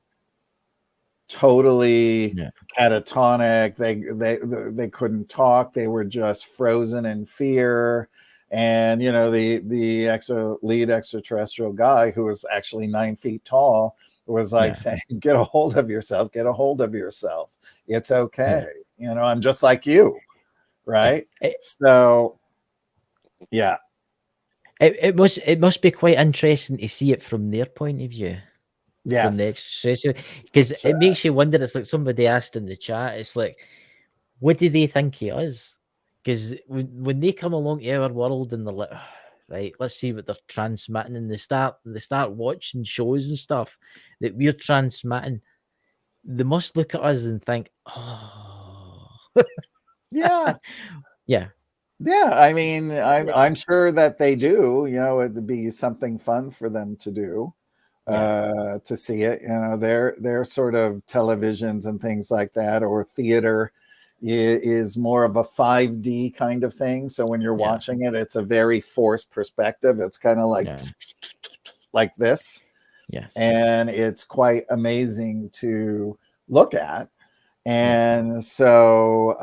totally catatonic. They couldn't talk. They were just frozen in fear. And you know, the lead extraterrestrial guy, who was actually 9 feet tall, was like saying, get a hold of yourself, get a hold of yourself, it's okay. You know, I'm just like you, right? So it must be quite interesting to see it from their point of view. From the extraterrestrial, because it makes you wonder. It's like somebody asked in the chat, it's like, what do they think he is? Because when they come along to our world and they're like, right? Let's see what they're transmitting. And they start watching shows and stuff that we're transmitting. They must look at us and think, oh, Yeah. yeah. Yeah, I mean, I'm sure that they do. It'd be something fun for them to do, to see it. Their sort of televisions and things like that, or theater, is more of a 5D kind of thing. So when you're watching it, it's a very forced perspective. It's kind of like this, and it's quite amazing to look at. And so,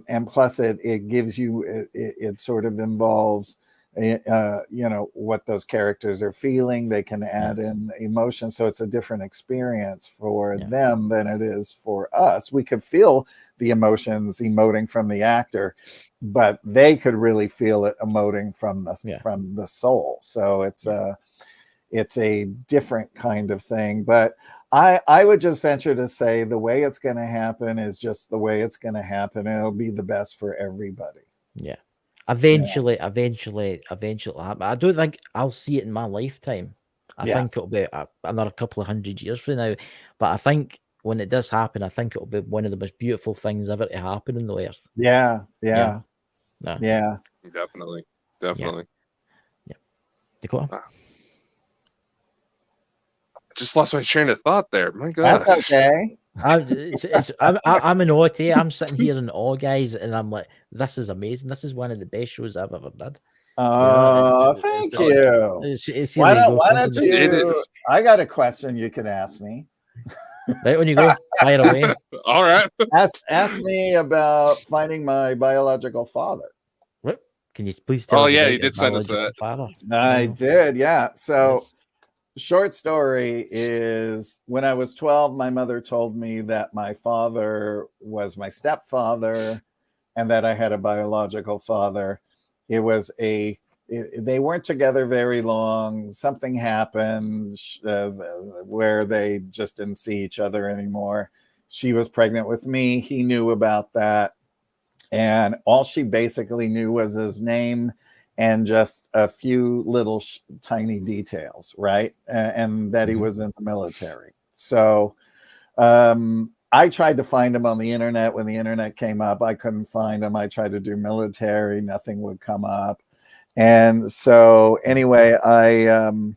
and plus it gives you, it sort of involves, what those characters are feeling. They can add in emotion. So it's a different experience for them than it is for us. We could feel the emotions emoting from the actor, but they could really feel it emoting from the soul. So it's a different kind of thing. But I would just venture to say the way it's going to happen is just the way it's going to happen, and it'll be the best for everybody. Yeah. Eventually. I don't think I'll see it in my lifetime. I think it'll be another couple of 100 years from now. But I think when it does happen, I think it'll be one of the most beautiful things ever to happen on the earth. Yeah. Definitely. Yeah. Dakota? Wow. Just lost my train of thought there. My God. That's okay. I'm in awe today. I'm sitting here in awe, guys, and I'm like, this is amazing. This is one of the best shows I've ever done. Oh, thank you. Why don't you? I got a question you could ask me. Right, when you go, fire away. All right. Ask me about finding my biological father. What? Can you please tell us? Oh, yeah, you did send us that. Father? I did, yeah. So. Yes. Short story is, when I was 12, my mother told me that my father was my stepfather and that I had a biological father. They weren't together very long. Something happened where they just didn't see each other anymore. She was pregnant with me. He knew about that. And all she basically knew was his name and just a few little tiny details, right? And that he was in the military. So I tried to find him on the internet. When the internet came up, I couldn't find him. I tried to do military, nothing would come up. And so anyway, when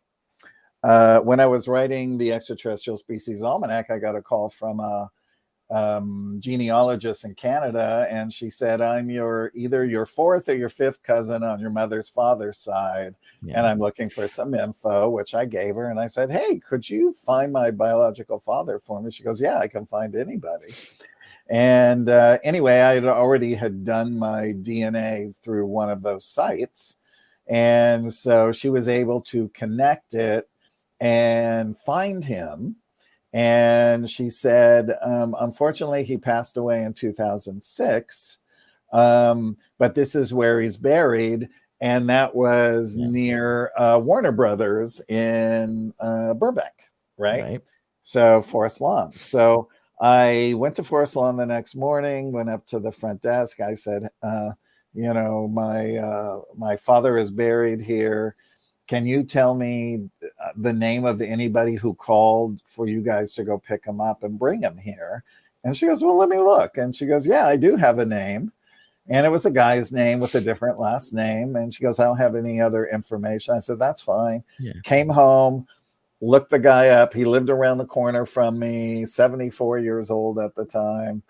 I was writing the Extraterrestrial Species Almanac, I got a call from a genealogist in Canada, and she said, I'm either your fourth or your fifth cousin on your mother's father's side, and I'm looking for some info, which I gave her. And I said, hey, could you find my biological father for me? She goes, yeah, I can find anybody. And anyway, I already had done my DNA through one of those sites, and so she was able to connect it and find him. And she said, unfortunately, he passed away in 2006, but this is where he's buried. And that was near Warner Brothers in Burbank, right? So Forest Lawn. So I went to Forest Lawn the next morning, went up to the front desk. I said, my father is buried here. Can you tell me the name of anybody who called for you guys to go pick him up and bring him here? And she goes, well, let me look. And she goes, yeah, I do have a name. And it was a guy's name with a different last name. And she goes, I don't have any other information. I said, that's fine. Yeah. Came home, looked the guy up. He lived around the corner from me, 74 years old at the time.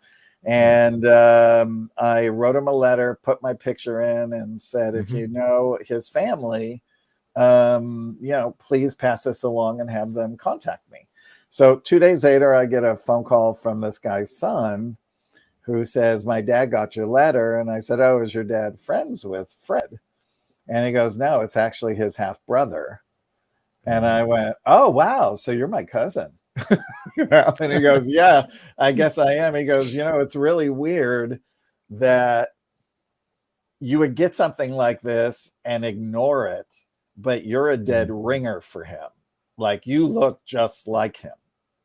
And I wrote him a letter, put my picture in, and said, if you know his family, please pass this along and have them contact me. So 2 days later, I get a phone call from this guy's son who says, my dad got your letter. And I said, oh, is your dad friends with Fred? And he goes, no, it's actually his half brother. And I went, oh, wow. So you're my cousin. And he goes, yeah, I guess I am. He goes, it's really weird that you would get something like this and ignore it, but you're a dead ringer for him. Like, you look just like him,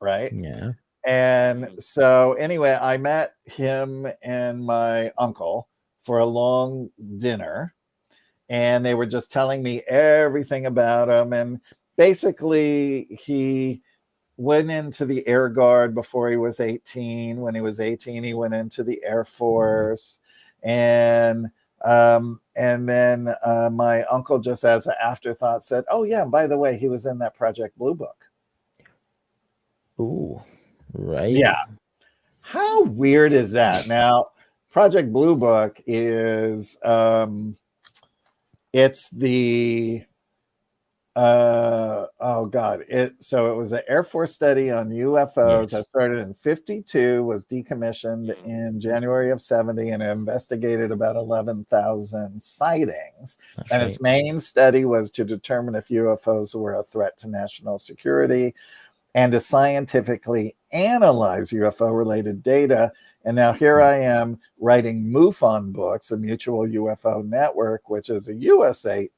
right? Yeah. And so anyway, I met him and my uncle for a long dinner. and they were just telling me everything about him. And basically, he went into the Air Guard before he was 18. When he was 18, he went into the Air Force. And then my uncle, just as an afterthought, said, oh, yeah, and by the way, he was in that Project Blue Book. Oh, right. Yeah. How weird is that? Now, Project Blue Book is, it's the, so it was an Air Force study on UFOs that started in 52, was decommissioned in January of 70, and it investigated about 11,000 sightings. And its main study was to determine if UFOs were a threat to national security and to scientifically analyze UFO-related data. And now here I am writing MUFON books, a Mutual UFO Network, which is a US-based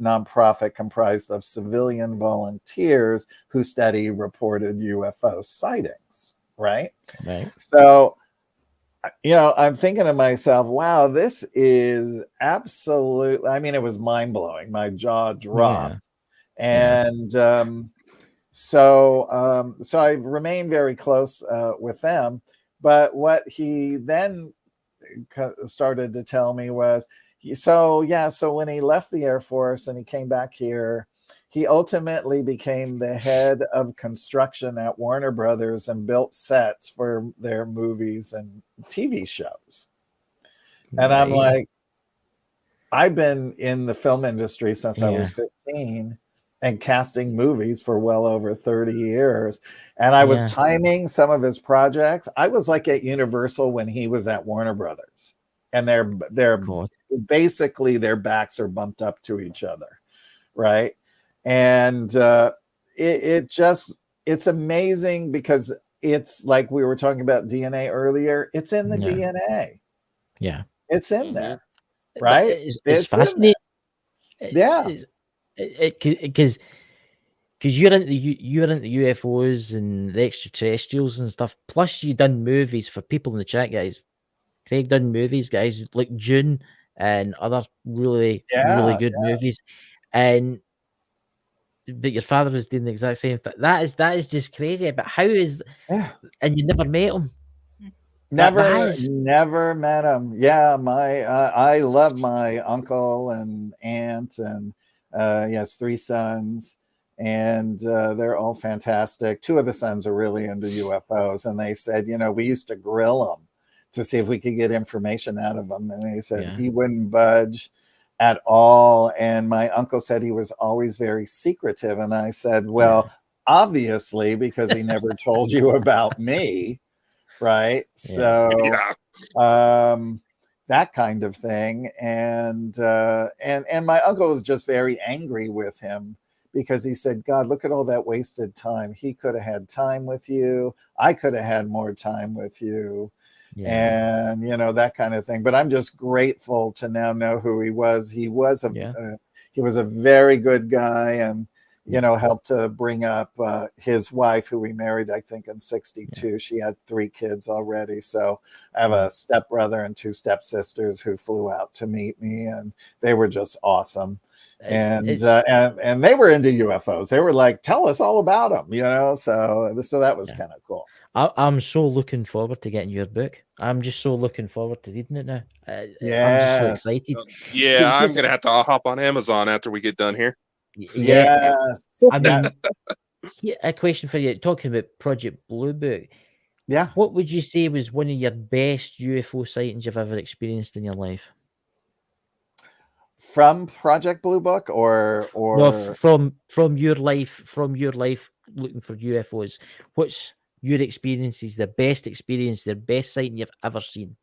nonprofit comprised of civilian volunteers who study reported UFO sightings, right? Right. So, I'm thinking to myself, wow, this is absolutely, I mean, it was mind-blowing. My jaw dropped. Yeah. And so I've remained very close with them. But what he then started to tell me was, so when he left the Air Force and he came back here, he ultimately became the head of construction at Warner Brothers and built sets for their movies and TV shows. And I'm like, I've been in the film industry since I was 15 and casting movies for well over 30 years. And I was timing some of his projects. I was like at Universal when he was at Warner Brothers. And they're basically, their backs are bumped up to each other, right? And it's amazing because it's like we were talking about DNA earlier. It's in the DNA. Yeah. It's in there, right? It's fascinating. Because you're into UFOs and the extraterrestrials and stuff. Plus, you done movies for people in the chat, guys. Craig done movies, guys, like June and other really good movies. But your father was doing the exact same thing. That is just crazy. But how is? And you never met him. Never met him. Yeah, I love my uncle and aunt, and he has 3 sons, and they're all fantastic. 2 of the sons are really into UFOs, and they said, we used to grill them to see if we could get information out of him, and they said he wouldn't budge at all. And my uncle said he was always very secretive, and I said, well, obviously, because he never told you about me. Right. So that kind of thing. And my uncle was just very angry with him because he said, God, look at all that wasted time. He could have had time with you. I could have had more time with you. And, that kind of thing. But I'm just grateful to now know who he was. He was a very good guy, and helped to bring up his wife, who we married, I think, in 62. She had 3 kids already. So I have a stepbrother and 2 stepsisters who flew out to meet me, and they were just awesome. And they were into UFOs. They were like, tell us all about them, so that was kind of cool. I'm so looking forward to getting your book. I'm just so looking forward to reading it now. I'm just so excited. I'm going to have to hop on Amazon after we get done here. I mean, a question for you, talking about Project Blue Book. Yeah. What would you say was one of your best UFO sightings you've ever experienced in your life? From Project Blue Book or no, from your life looking for UFOs. What's your experiences, the best experience, the best sighting you've ever seen?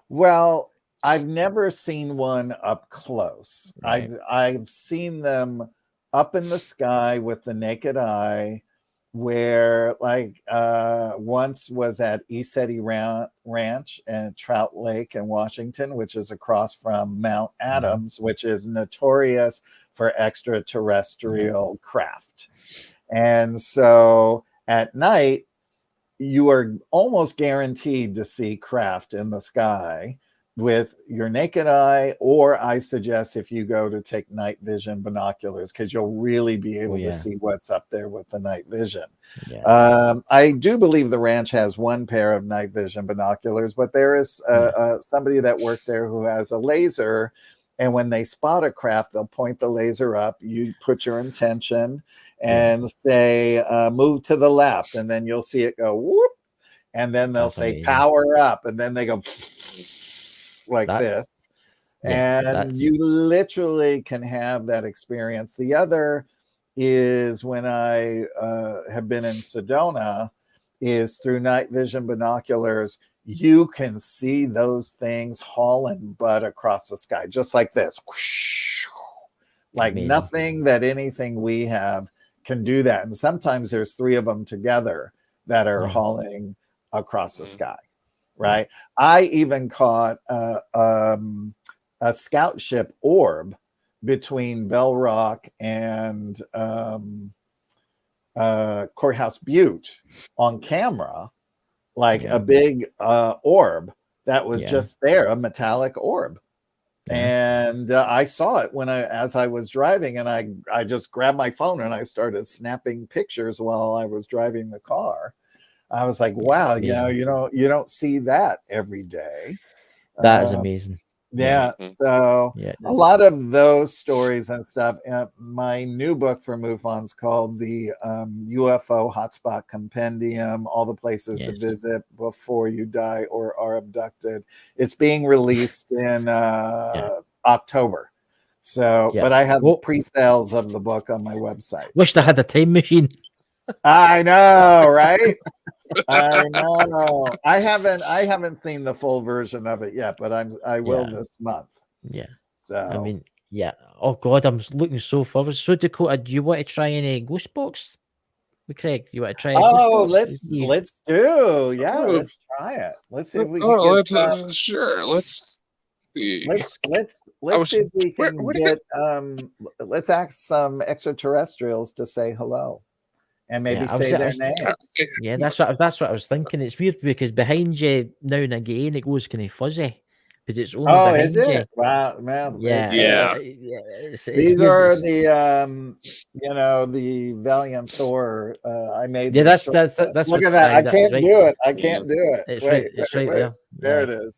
Well, I've never seen one up close. Right. I've seen them up in the sky with the naked eye, where once was at East Ranch and Trout Lake in Washington, which is across from Mount Adams, which is notorious for extraterrestrial craft. And so at night, you are almost guaranteed to see craft in the sky. with your naked eye, or I suggest if you go to take night vision binoculars, because you'll really be able to see what's up there with the night vision. I do believe the ranch has one pair of night vision binoculars, but there is somebody that works there who has a laser, and when they spot a craft, they'll point the laser up. You put your intention and say move to the left, and then you'll see it go whoop, and then they'll say power up, and then they go like this, and you literally can have that experience. The other is when I have been in Sedona, is through night vision binoculars, you can see those things hauling butt across the sky, just like this, like nothing that anything we have can do that. And sometimes there's 3 of them together that are hauling across the sky. Right. I even caught a scout ship orb between Bell Rock and Courthouse Butte on camera, like a big orb that was just there, a metallic orb. And I saw it as I was driving, and I just grabbed my phone and I started snapping pictures while I was driving the car. I was like, wow, you know, you don't see that every day. That is amazing. So a lot of those stories and stuff. My new book for MUFON's called the UFO Hotspot Compendium, all the places to visit before you die or are abducted. It's being released in October. So, but I have pre-sales of the book on my website. Wish I had a time machine. I know, right? I know. I haven't seen the full version of it yet, but I will this month. So I mean, oh God, I'm looking so forward. So Dakota, do you want to try any ghost box with Craig? You want to try? Let's do. Yeah, let's try it. Let's see if we can get sure. Let's see. Let's see if we can get let's ask some extraterrestrials to say hello. And maybe say their name. Yeah, that's what I was thinking. It's weird because behind you now and again it goes kind of fuzzy, but it's only behind is it? You. Wow, man. It's These weird. are the the Valiant Thor. I made. Yeah, that's look at that. I can't do it. I can't do it. It's wait, right there. There it is.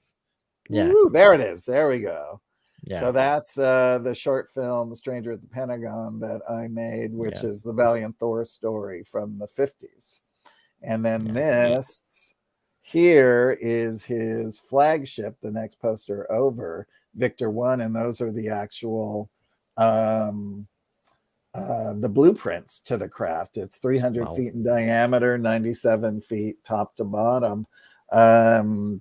Yeah. Woo, there it is. There we go. Yeah. So that's the short film Stranger at the Pentagon that I made, which is the Valiant Thor story from the 50s. And then this here is his flagship, the next poster over, Victor 1, and those are the actual the blueprints to the craft. It's 300 feet in diameter, 97 feet top to bottom.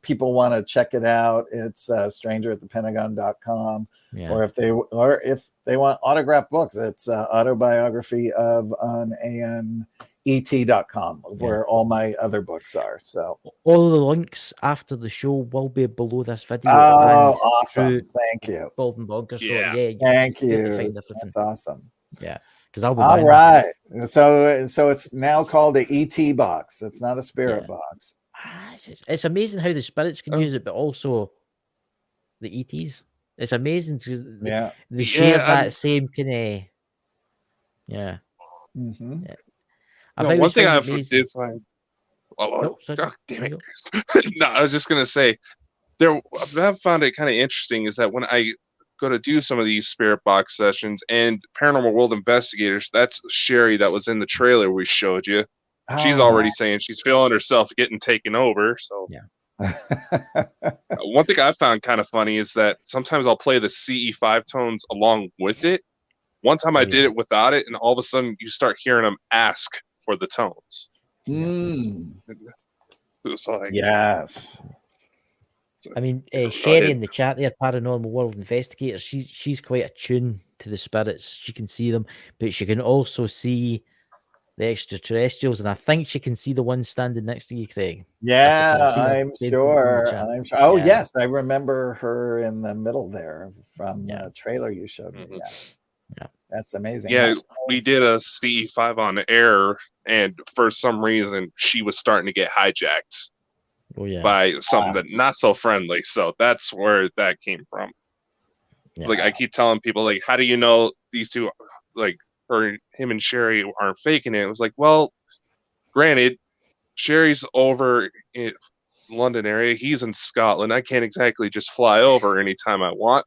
People want to check it out. It's strangeratthepentagon.com, or if they want autographed books, it's autobiography of an ANET.com, where all my other books are. So all the links after the show will be below this video. Oh, awesome! Thank you. Bald and Bonkers. Yeah. So, thank you. That's awesome. Yeah, because I'll be all right. So it's now called a ET box. It's not a spirit box. It's amazing how the spirits can use it, but also the ETs. It's amazing because they share that same kind of one thing I did find. Oh, damn it! No, I was just gonna say I've found it kind of interesting is that when I go to do some of these spirit box sessions and Paranormal World Investigators, that's Sherry that was in the trailer we showed you. She's already saying she's feeling herself getting taken over. So one thing I found kind of funny is that sometimes I'll play the CE5 tones along with it. One time I did it without it, and all of a sudden you start hearing them ask for the tones. It was like, yes. I mean, Sherry in the chat there, Paranormal World Investigator, she's quite attuned to the spirits. She can see them, but she can also see the extraterrestrials, and I think she can see the one standing next to you, Craig. Yeah, I'm sure. Oh, yes, I remember her in the middle there from the trailer you showed me. Yeah, that's amazing. Yeah, we did a CE5 on air, and for some reason, she was starting to get hijacked. by something that not so friendly. So that's where that came from. Yeah. Like I keep telling people, like, how do you know these two, like him and Sherry aren't faking it? It was like, well, granted, Sherry's over in London area. He's in Scotland. I can't exactly just fly over anytime I want,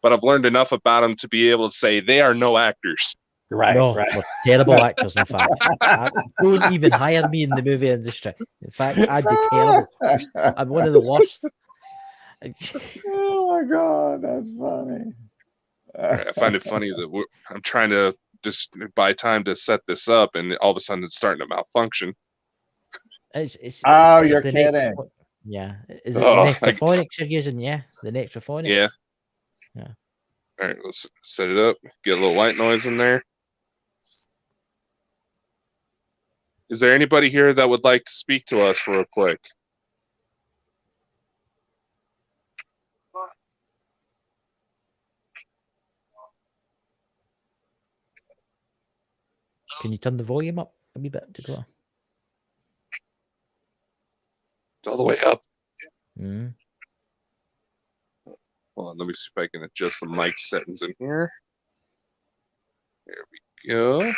but I've learned enough about them to be able to say they are no actors. Right, No, right. we're terrible actors, in fact. Don't even hire me in the movie industry. In fact, I'd be terrible. I'm one of the worst. Oh my God, that's funny. I find it funny that I'm trying to just buy time to set this up, and all of a sudden it's starting to malfunction. You're kidding. Yeah. Is it the necrophonics you're using? Yeah, the necrophonics. Yeah. Yeah. All right, let's set it up. Get a little white noise in there. Is there anybody here that would like to speak to us real quick? Can you turn the volume up a wee bit, Dakota? It's all the way up. Mm. Hold on, let me see if I can adjust the mic settings in here. There we go.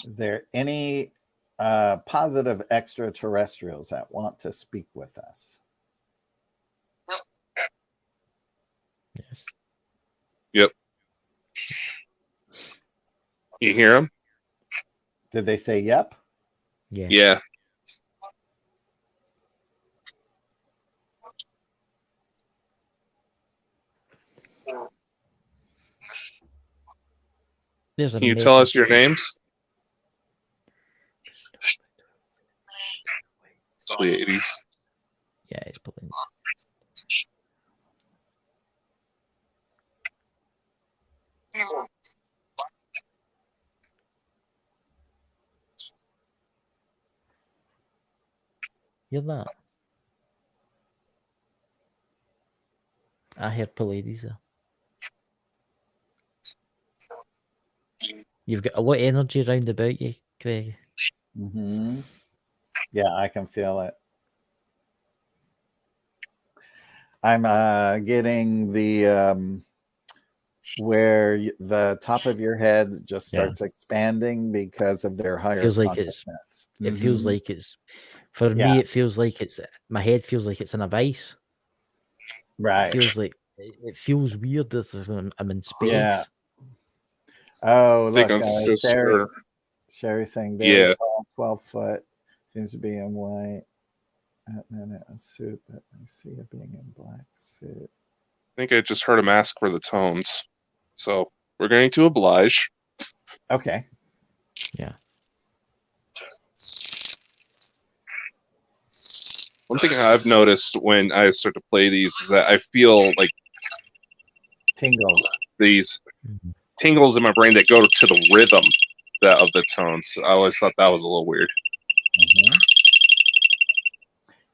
Is there any positive extraterrestrials that want to speak with us? Yes. Yep. You hear them? Did they say yep? Yeah. Yeah. There's a Can you tell us message. your names? Pleiades. Yeah, it's Pleiades. Hear that? I hear Pleiades there. You've got a lot of energy round about you, Craig. Mm-hmm. Yeah, I can feel it. I'm getting the where the top of your head just starts expanding because of their higher Feels like consciousness. It feels like it's for Yeah. me. It feels like it's my head feels like it's in a vice. Right. It feels like it feels weird. This is when I'm in space. Yeah. Oh, I think look, I'm just Sherry saying very tall, 12 foot, seems to be in white. And then a suit, but I see it being in black suit. I think I just heard him ask for the tones. So we're going to oblige. Okay. Yeah. One thing I've noticed when I start to play these is that I feel like these tingles in my brain that go to the rhythm of the tones. I always thought that was a little weird. Mm-hmm.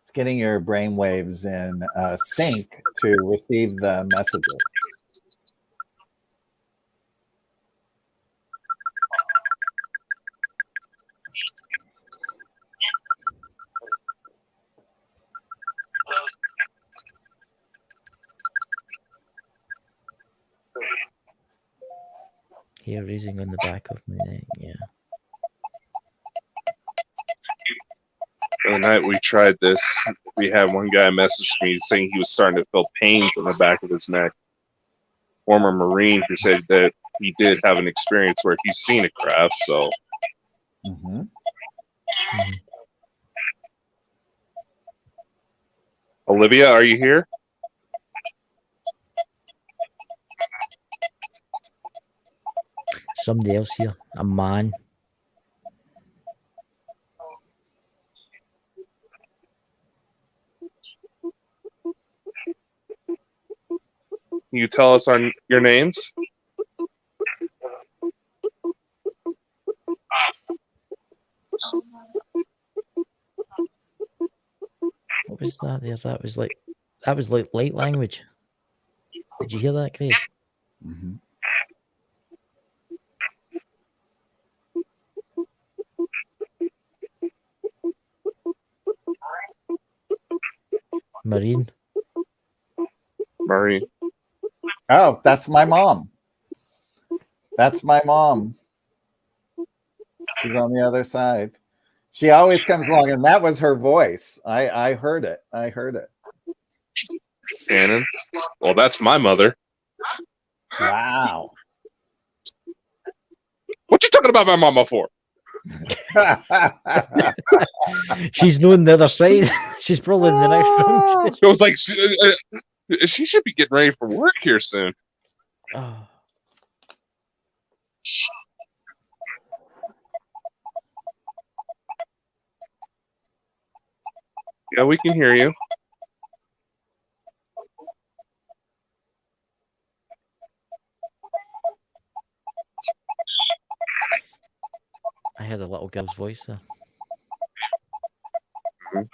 It's getting your brain waves in sync to receive the messages. Hair raising on the back of my neck. Yeah. The night we tried this, we had one guy message me saying he was starting to feel pains in the back of his neck. Former Marine who said that he did have an experience where he's seen a craft, so. Mm-hmm. Mm-hmm. Olivia, are you here? Somebody else here. A man. Can you tell us your names? What was that there? That was like light language. Did you hear that, Craig? Mm-hmm. Marine. Murray. Oh, that's my mom. That's my mom. She's on the other side. She always comes along, and that was her voice. I heard it. I heard it. Shannon. Well, that's my mother. Wow. What you talking about my mama for? She's known the other side. She's probably in the next room. It was like she should be getting ready for work here soon. Oh. Yeah, we can hear you. I heard a little girl's voice there. Mhm.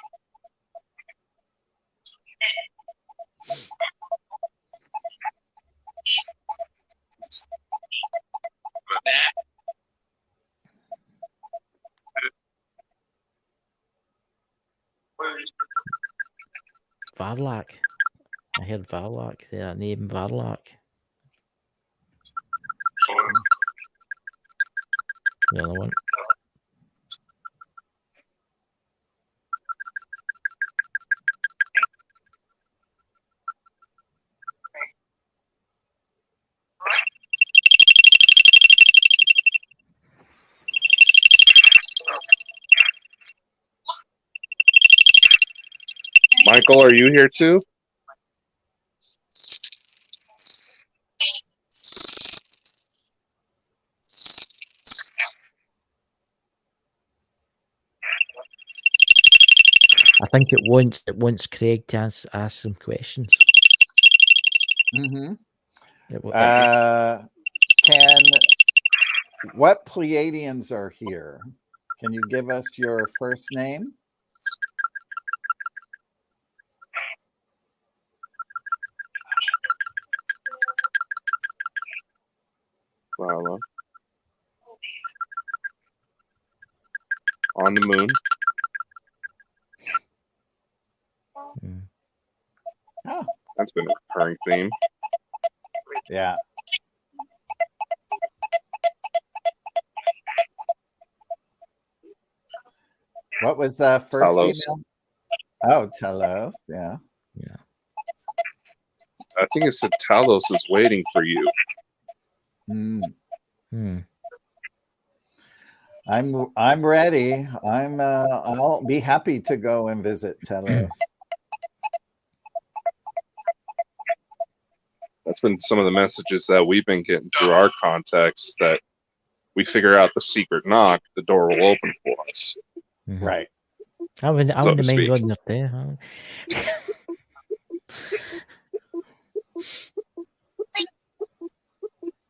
Varlak. I heard Varlak there. Name Varlak. The other one. Michael, are you here too? I think it wants Craig to ask some questions. Mm-hmm. It- What Pleiadians are here? Can you give us your first name? Wow. On the moon. Mm. Oh, That's been a recurring theme. yeah. What was the first Telos. female? Oh, Telos. Yeah. Yeah. I think it said Telos is waiting for you. Mm. Hmm. I'm ready. I'll be happy to go and visit Telos. That's been some of the messages that we've been getting through our contacts, that we figure out the secret knock, the door will open for us. Mhm. Right. I wouldn't So to mind speak. going up there. Huh?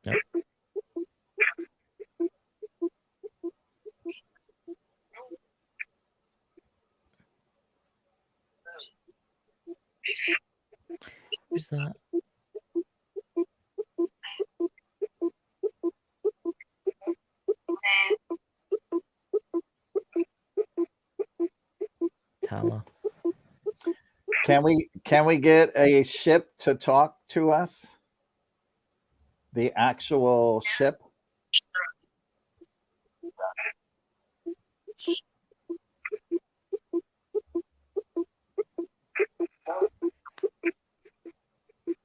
Yep. Who's that? Tala. Can we get a ship to talk to us? The actual ship?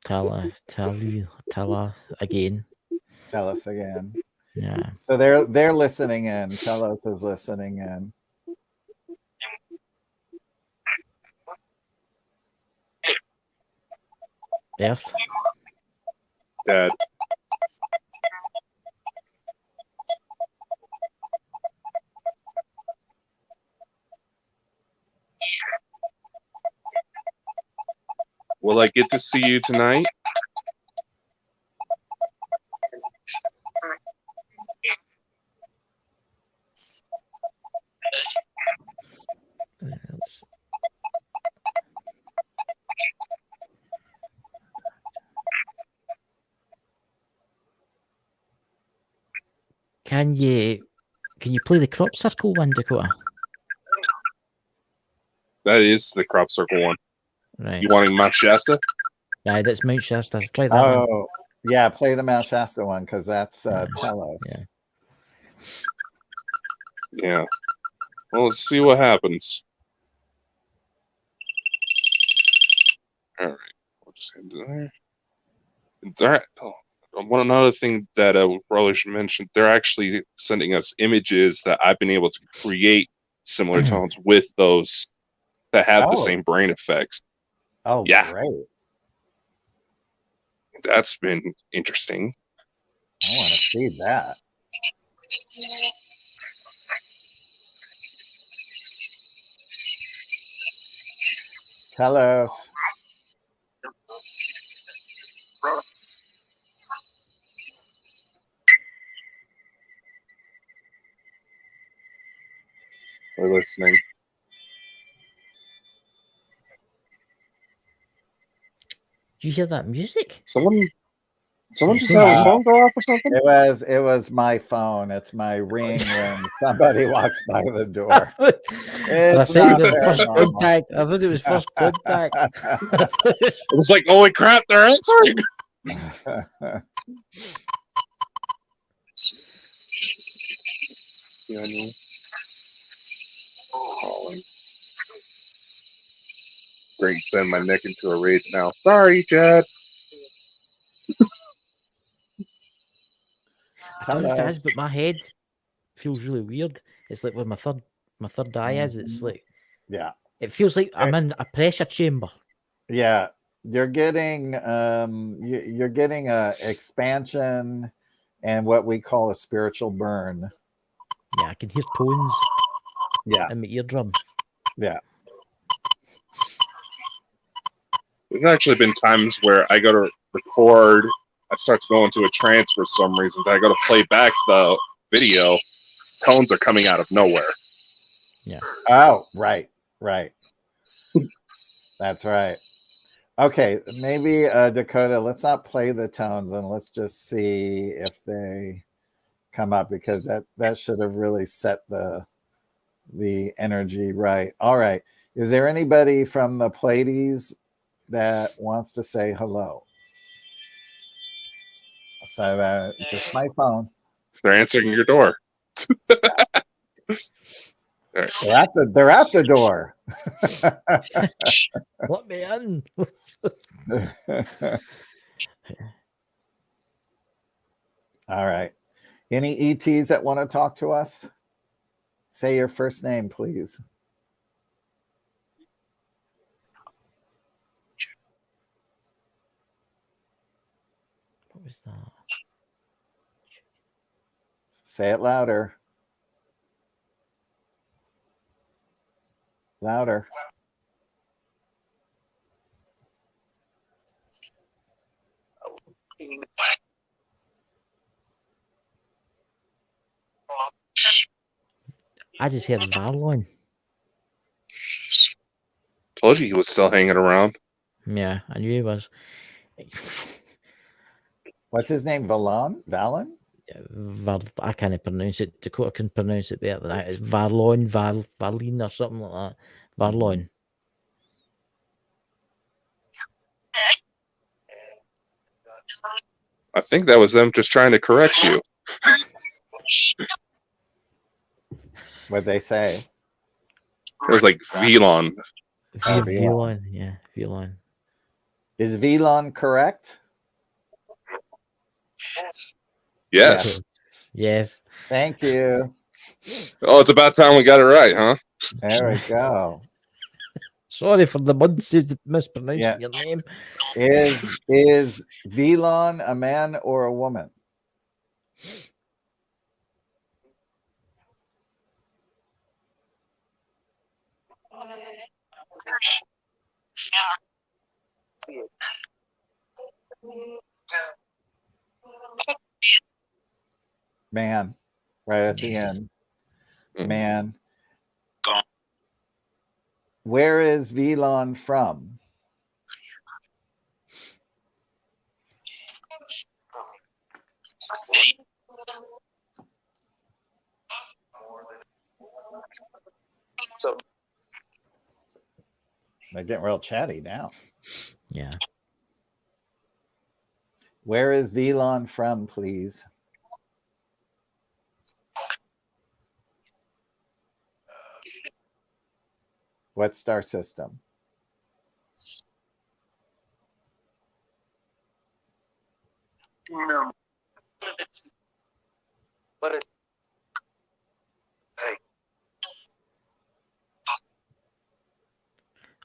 Tala again. Tell us again. Yeah. So they're listening in. Telos is listening in. Earth. Dad. Will I get to see you tonight? Let's- Can you play the crop circle one, Dakota? That is the crop circle one. Right. You wanting Mount Shasta? Yeah, that's Mount Shasta. Try that one. Oh, yeah, play the Mount Shasta one because that's Telos. Yeah. Yeah. Well, let's see what happens. All right. We'll just head to there. There. Oh, another thing that probably should mention, they're actually sending us images that I've been able to create similar tones with those that have the same brain effects. Oh, yeah. Great. That's been interesting. I want to see that. Hello. We're listening. Do you hear that music? Someone just had a phone go off or something? It was my phone. It's my ring when somebody walks by the door. It's I not thought first paranormal. contact. I thought it was first contact. It was like, holy crap, they're answering. You know what I mean? Calling. Great, send my neck into a rage now. Sorry, Chad. I don't know what it is, but my head feels really weird. It's like where my third eye is. It's like, yeah, it feels like I'm in a pressure chamber. yeah. You're getting you're getting a expansion and what we call a spiritual burn. Yeah, I can hear tones. Yeah, in my eardrum. Yeah. There's actually been times where I go to record, I start to go into a trance for some reason. I go to play back the video, tones are coming out of nowhere. Yeah. Oh, right. That's right. Okay, maybe Dakota, let's not play the tones and let's just see if they come up because that should have really set the energy right. All right. Is there anybody from the Pleiades that wants to say hello? So that just my phone. They're answering your door. Right. They're at the door. Let me in. All right. Any ETs that want to talk to us? Say your first name, please. What was that? Say it louder. Louder. I just heard Marlon. Told you he was still hanging around. Yeah, I knew he was. What's his name? Vallon? I can't pronounce it. Dakota can pronounce it better than that. It's Varlon, Varlin or something like that. Varlon. I think that was them just trying to correct you. What'd they say? It was like Velon. Velon, yeah, Velon. Is Velon correct? Yes. Yes. Thank you. Oh, it's about time we got it right, huh? There we go. Sorry for the mispronouncing your name. Is Velon a man or a woman? Man, right at the end. Man. Where is Velon from? They're getting real chatty now. Yeah. Where is Velon from, please? What star system?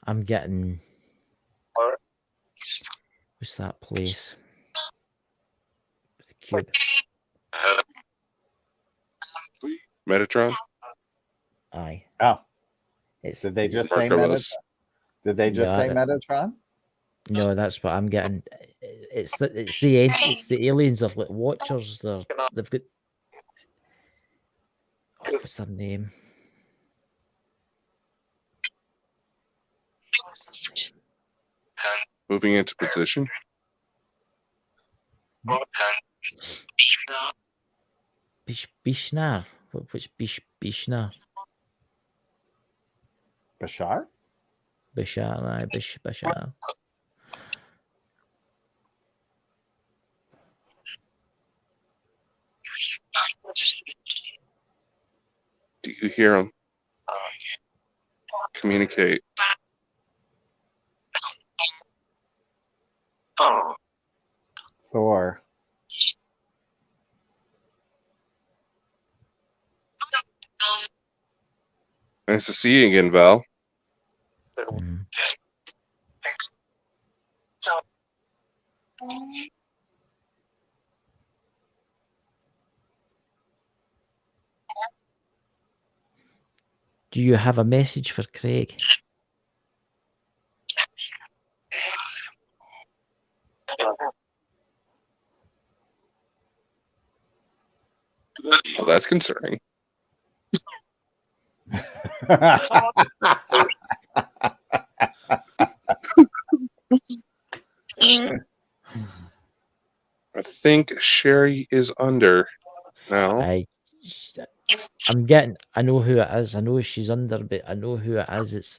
I'm getting. What's that place? With the cube. Metatron. Aye. Oh, It's did they just Or say Telos. Metatron? Did they just No, say Metatron? no, that's what I'm getting. It's the aliens of like Watchers. They've got. Oh, what's their name? Moving into position. Bishnar. Which Bishnar? Bashar? Bashar. Aye, Bashar. Do you hear him? Communicate. Thor. Nice to see you again, Val. Mhm. Do you have a message for Craig? Well, that's concerning. I think Sherry is under now. I'm getting. I know who it is. I know she's under, but I know who it is.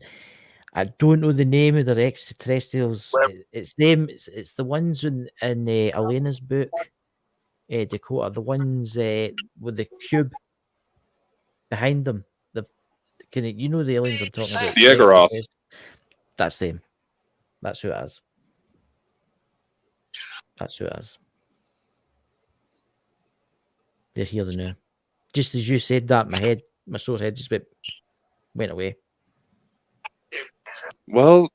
I don't know the name of the extraterrestrials. It's them. It's the ones in Elena's book, Dakota. The ones with the cube behind them. You know the aliens I'm talking about. The Egoroth. That's them. That's who it is. That's who it is. They're here now. Just as you said that, my sore head just went away. Well,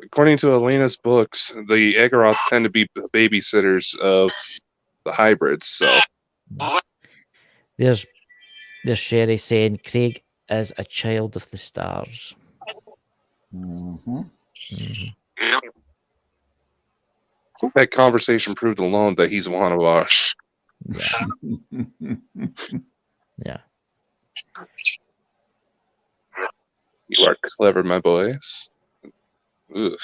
according to Elena's books, the Egoroth tend to be the babysitters of the hybrids. So There's Sherry saying Craig is a child of the stars. Mm-hmm. I think that conversation proved alone that he's one of us. Yeah. Yeah. You are clever, my boys. Ugh.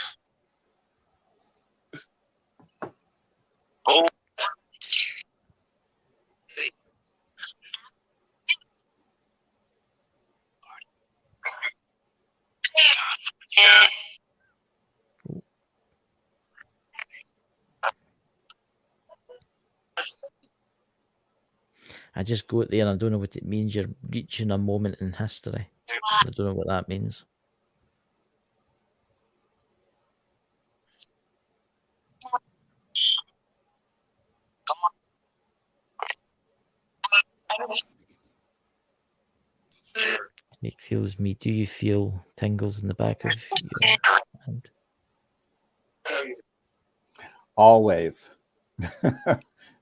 I just go out there and I don't know what it means. You're reaching a moment in history. I don't know what that means. It feels me. Do you feel tingles in the back of your hand? Always.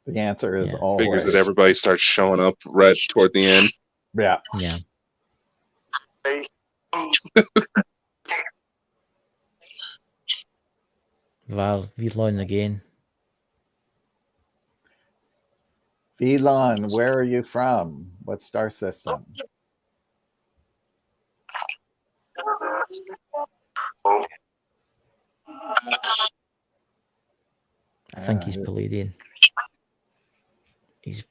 The answer is always. Figures that everybody starts showing up red toward the end. Yeah. Yeah. Velon again. Velon, where are you from? What star system? I think he's Palladian. He's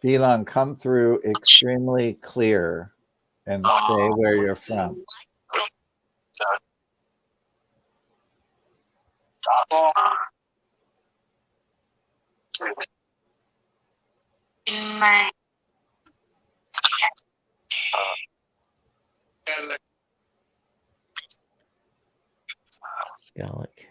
Phelan, come through extremely clear and say where you're from. Gallic.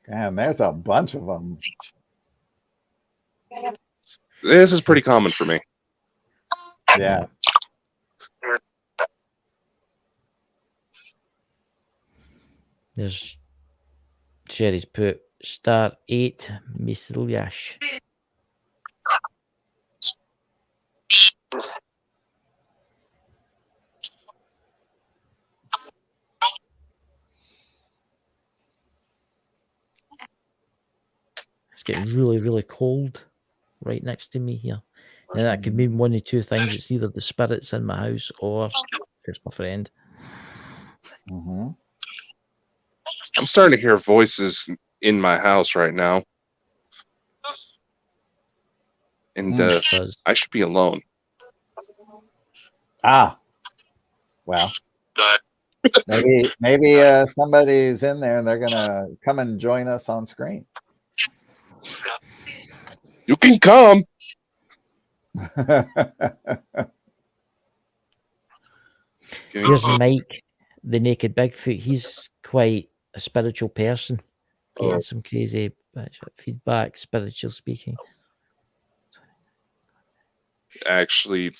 Damn, there's a bunch of them. This is pretty common for me. Yeah. There's Sherry's put star 8 Misliash. It's getting really, really cold right next to me here. And that could mean one of two things. It's either the spirits in my house or it's my friend. Mm-hmm. I'm starting to hear voices in my house right now. And I should be alone. Ah. Well. Maybe somebody's in there and they're going to come and join us on screen. You can come. Here's Mike, the naked Bigfoot. He's quite a spiritual person. Getting some crazy feedback, spiritual speaking. Actually,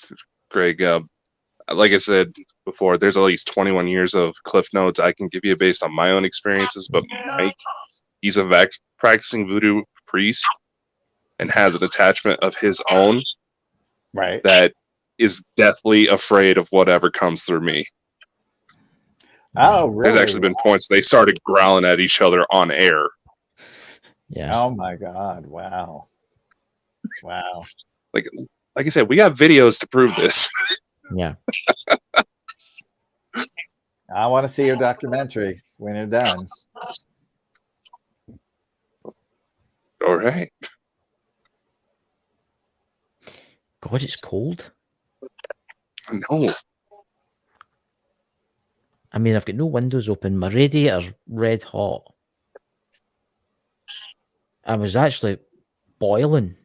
Greg, like I said before, there's at least 21 years of cliff notes I can give you based on my own experiences. But Mike, he's a practicing voodoo priest and has an attachment of his own, right? That is deathly afraid of whatever comes through me. Oh, really? There's actually been points they started growling at each other on air. Yeah. Oh my God! Wow. Wow. Like I said, we got videos to prove this. Yeah. I want to see your documentary when you're done. All right. God, it's cold. No. I mean, I've got no windows open. My radiator's red hot. I was actually boiling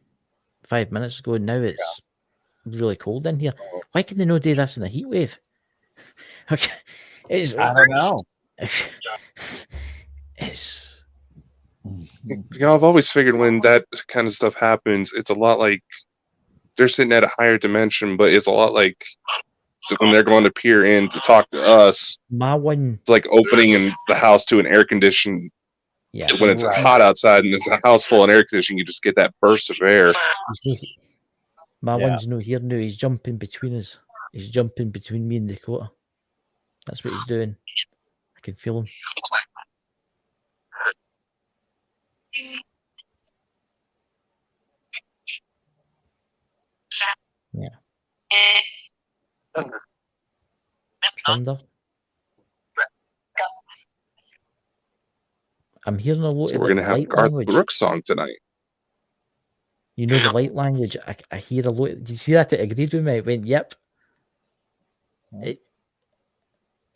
5 minutes ago, and now it's really cold in here. Why can they not do this in a heat wave? Okay. I don't know. It's. You know, I've always figured when that kind of stuff happens, it's a lot like they're sitting at a higher dimension, but it's a lot like when they're going to peer in to talk to us. My one. It's like opening in the house to an air condition. Yeah. When it's hot outside and there's a house full of air conditioning, you just get that burst of air. My one's no here now. He's jumping between us. He's jumping between me and Dakota. That's what he's doing. I can feel him. Yeah. Thunder. I'm hearing a lot So of we're the gonna have light Garth language. Brooks song tonight. You know the light language. I hear a lot. Did you see that? It agreed with me. It went, yep. I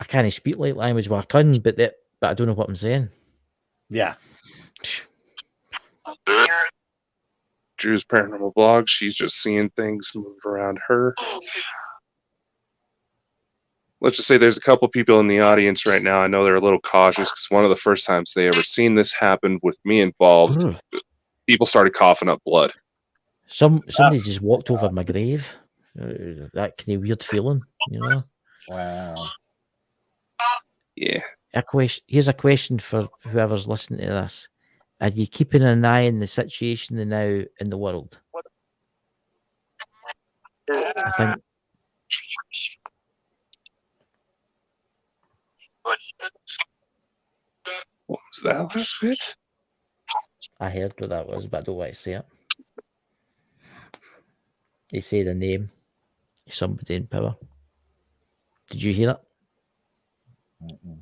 can't speak light language. Well, I can, but I don't know what I'm saying. Yeah. Drew's paranormal blog. She's just seeing things move around her. Let's just say there's a couple people in the audience right now. I know they're a little cautious because one of the first times they ever seen this happen with me involved, people started coughing up blood. Somebody just walked over my grave. That kind of weird feeling, you know. Wow. Yeah. Here's a question for whoever's listening to this: are you keeping an eye on the situation now in the world? I think. What was that last bit? I heard what that was, but I don't want to say it. He said a name. Somebody in power. Did you hear it? Mm-mm.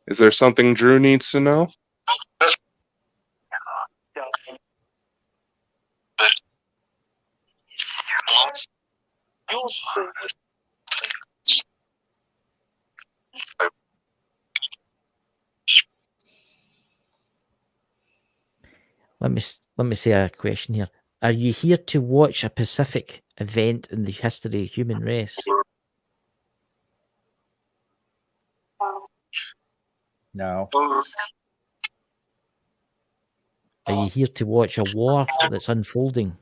Is there something Drew needs to know? Let me say a question here. Are you here to watch a specific event in the history of human race? No. Are you here to watch a war that's unfolding?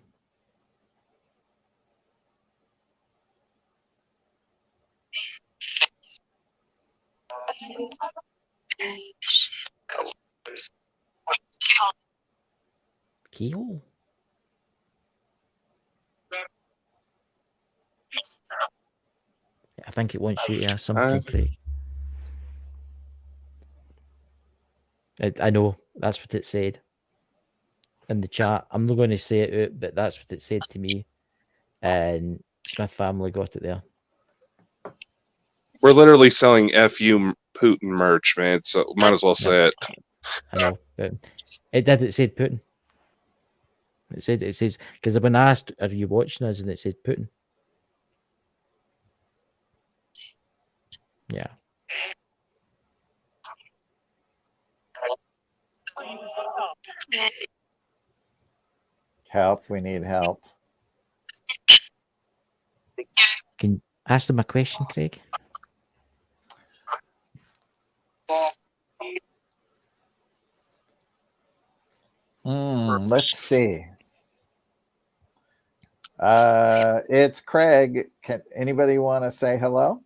Keyhole? I think it wants you to ask something, Craig. I know, that's what it said in the chat. I'm not going to say it out, but that's what it said to me. And Smith family got it there. We're literally selling FU Putin merch, man. So might as well say it. I know, but it said Putin. It says, because I've been asked, are you watching us? And it said Putin. Yeah. Help. We need help. Can you ask them a question, Craig? Let's see. It's Craig. Can anybody want to say hello?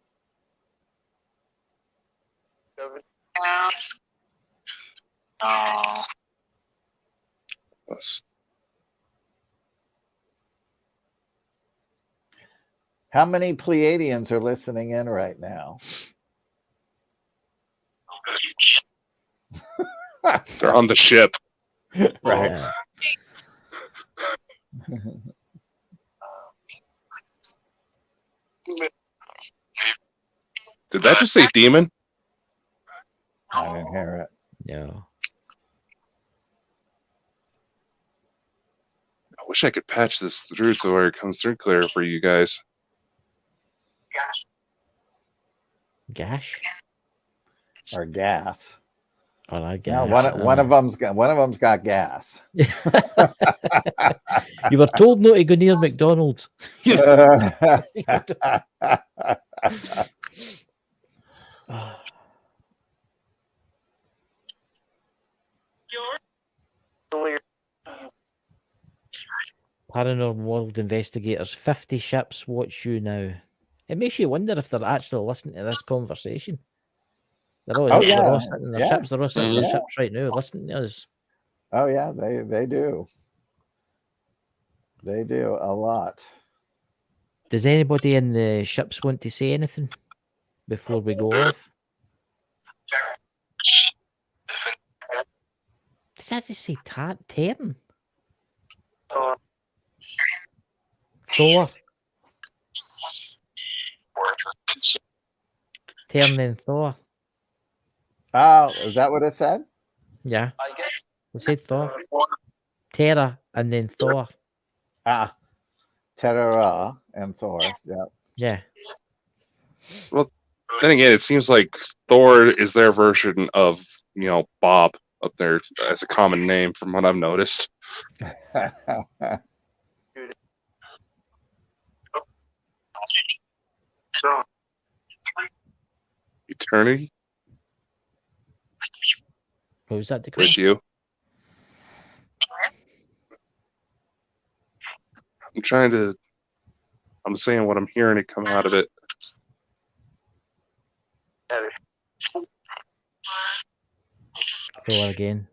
Yes. How many Pleiadians are listening in right now? They're on the ship. Right. Yeah. Did that just say demon? I didn't hear it. No. I wish I could patch this through to where it comes through clear for you guys. Gash? Or gas. Or I No, gash. one of them's got gas. You were told not to go near McDonald's. Paranormal World investigators, 50 ships watch you now. It makes you wonder if they're actually listening to this conversation. They're all, they're all sitting in their ships. They're all sitting in their ships right now, listening to us. Oh yeah, they do. They do a lot. Does anybody in the ships want to say anything before we go off? Does that just say Terran? Thor. Terran and Thor. Oh, is that what it said? Yeah. It said Thor. Terra and then Thor. Ah, Terra and Thor. Yeah. Yeah. Well, then again, it seems like Thor is their version of, Bob up there as a common name from what I've noticed. Eternity? What was that the With question? you. I'm saying what I'm hearing it come out of it. Thor again.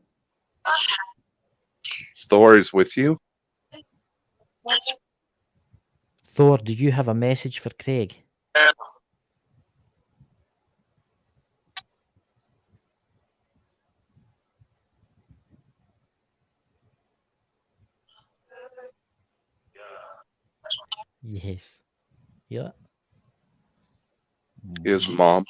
Thor is with you? Thor, do you have a message for Craig? Yes. Yeah. His mom.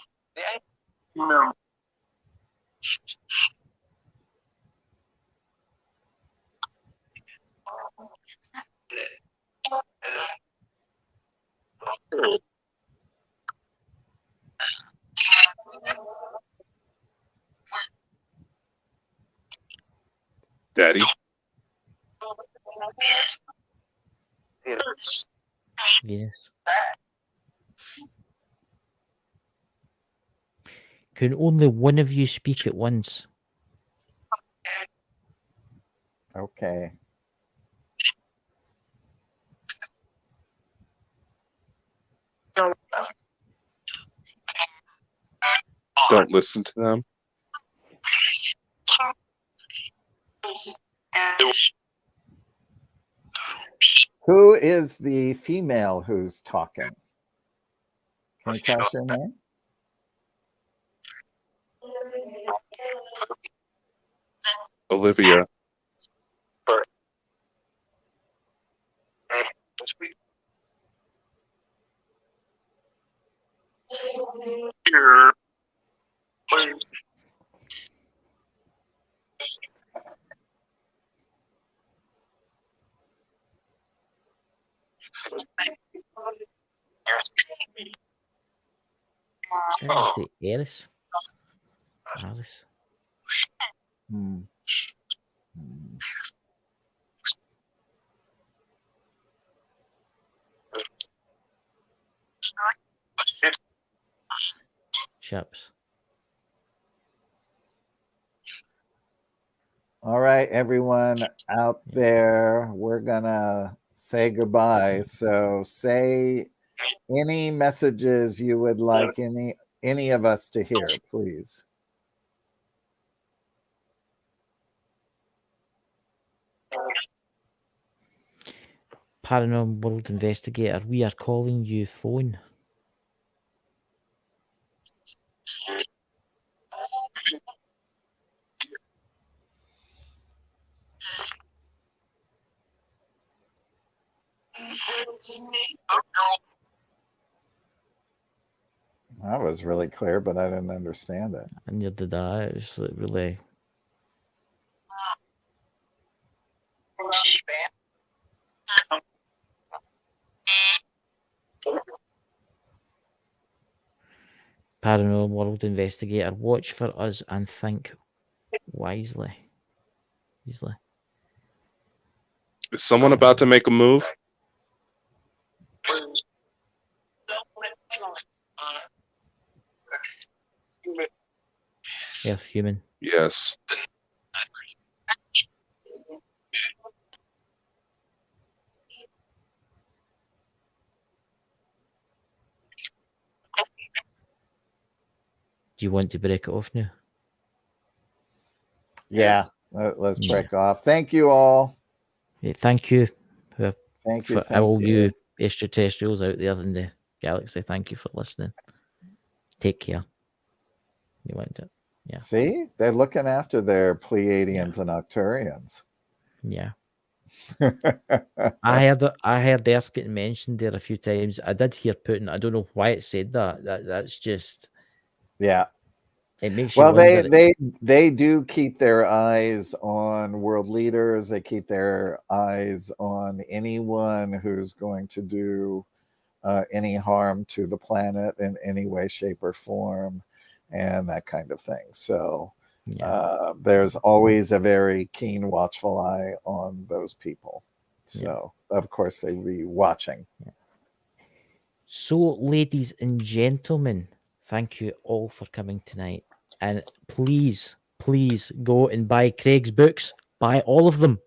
Daddy. Yes. Can only one of you speak at once? Okay. Don't listen to them. Who is the female who's talking? Can you tell us your name? Olivia. That is the heiress. Alice. Hmm. Hmm. Shups. All right, everyone out there, we're gonna say goodbye. So say any messages you would like any of us to hear, please. Paranormal World Investigator, we are calling you phone. That was really clear, but I didn't understand it. And neither did I. It was like really. Paranormal World Investigator, watch for us and think wisely. Easily. Is someone about to make a move? Earth human. Yes. Do you want to break it off now? Yeah, let's break off. Thank you all. Yeah, thank you. Thank you. For all you extraterrestrials out there in the galaxy. Thank you for listening. Take care. You want it. Yeah. See, they're looking after their Pleiadians and Arcturians. Yeah. I heard Earth getting mentioned there a few times. I did hear Putin. I don't know why it said that. That's just It makes you wonder. They do keep their eyes on world leaders. They keep their eyes on anyone who's going to do any harm to the planet in any way, shape, or form, and that kind of thing. So there's always a very keen, watchful eye on those people. So of course they be watching. So, ladies and gentlemen, thank you all for coming tonight. And please go and buy Craig's books. Buy all of them.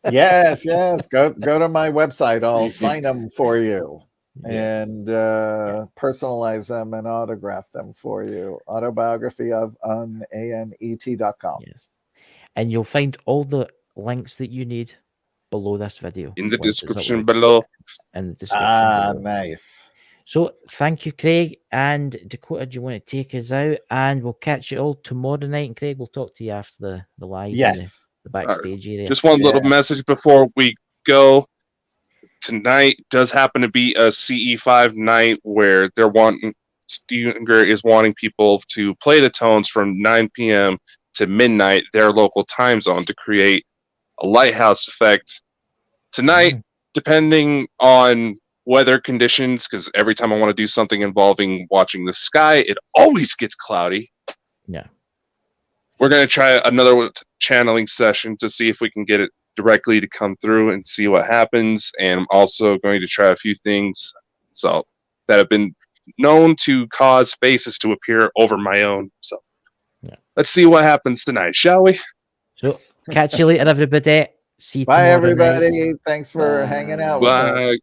Yes. Go to my website. I'll sign them for you and personalize them and autograph them for you. Autobiography of ANET.com. Yes. And you'll find all the links that you need below this video. In the description below. In the description below. Nice. So thank you, Craig. And Dakota, do you want to take us out? And we'll catch you all tomorrow night. And Craig, we'll talk to you after the live. Yes. The backstage area. Just one little message before we go. tonight does happen to be a CE5 night where Stinger is wanting people to play the tones from 9 p.m. to midnight, their local time zone, to create a lighthouse effect. Tonight, depending on weather conditions, because every time I want to do something involving watching the sky, it always gets cloudy. Yeah. We're going to try another channeling session to see if we can get it directly to come through and see what happens. And I'm also going to try a few things that have been known to cause faces to appear over my own. So let's see what happens tonight, shall we? So catch you later, everybody. See you Bye, tomorrow night. everybody. Thanks for hanging out with us. Bye.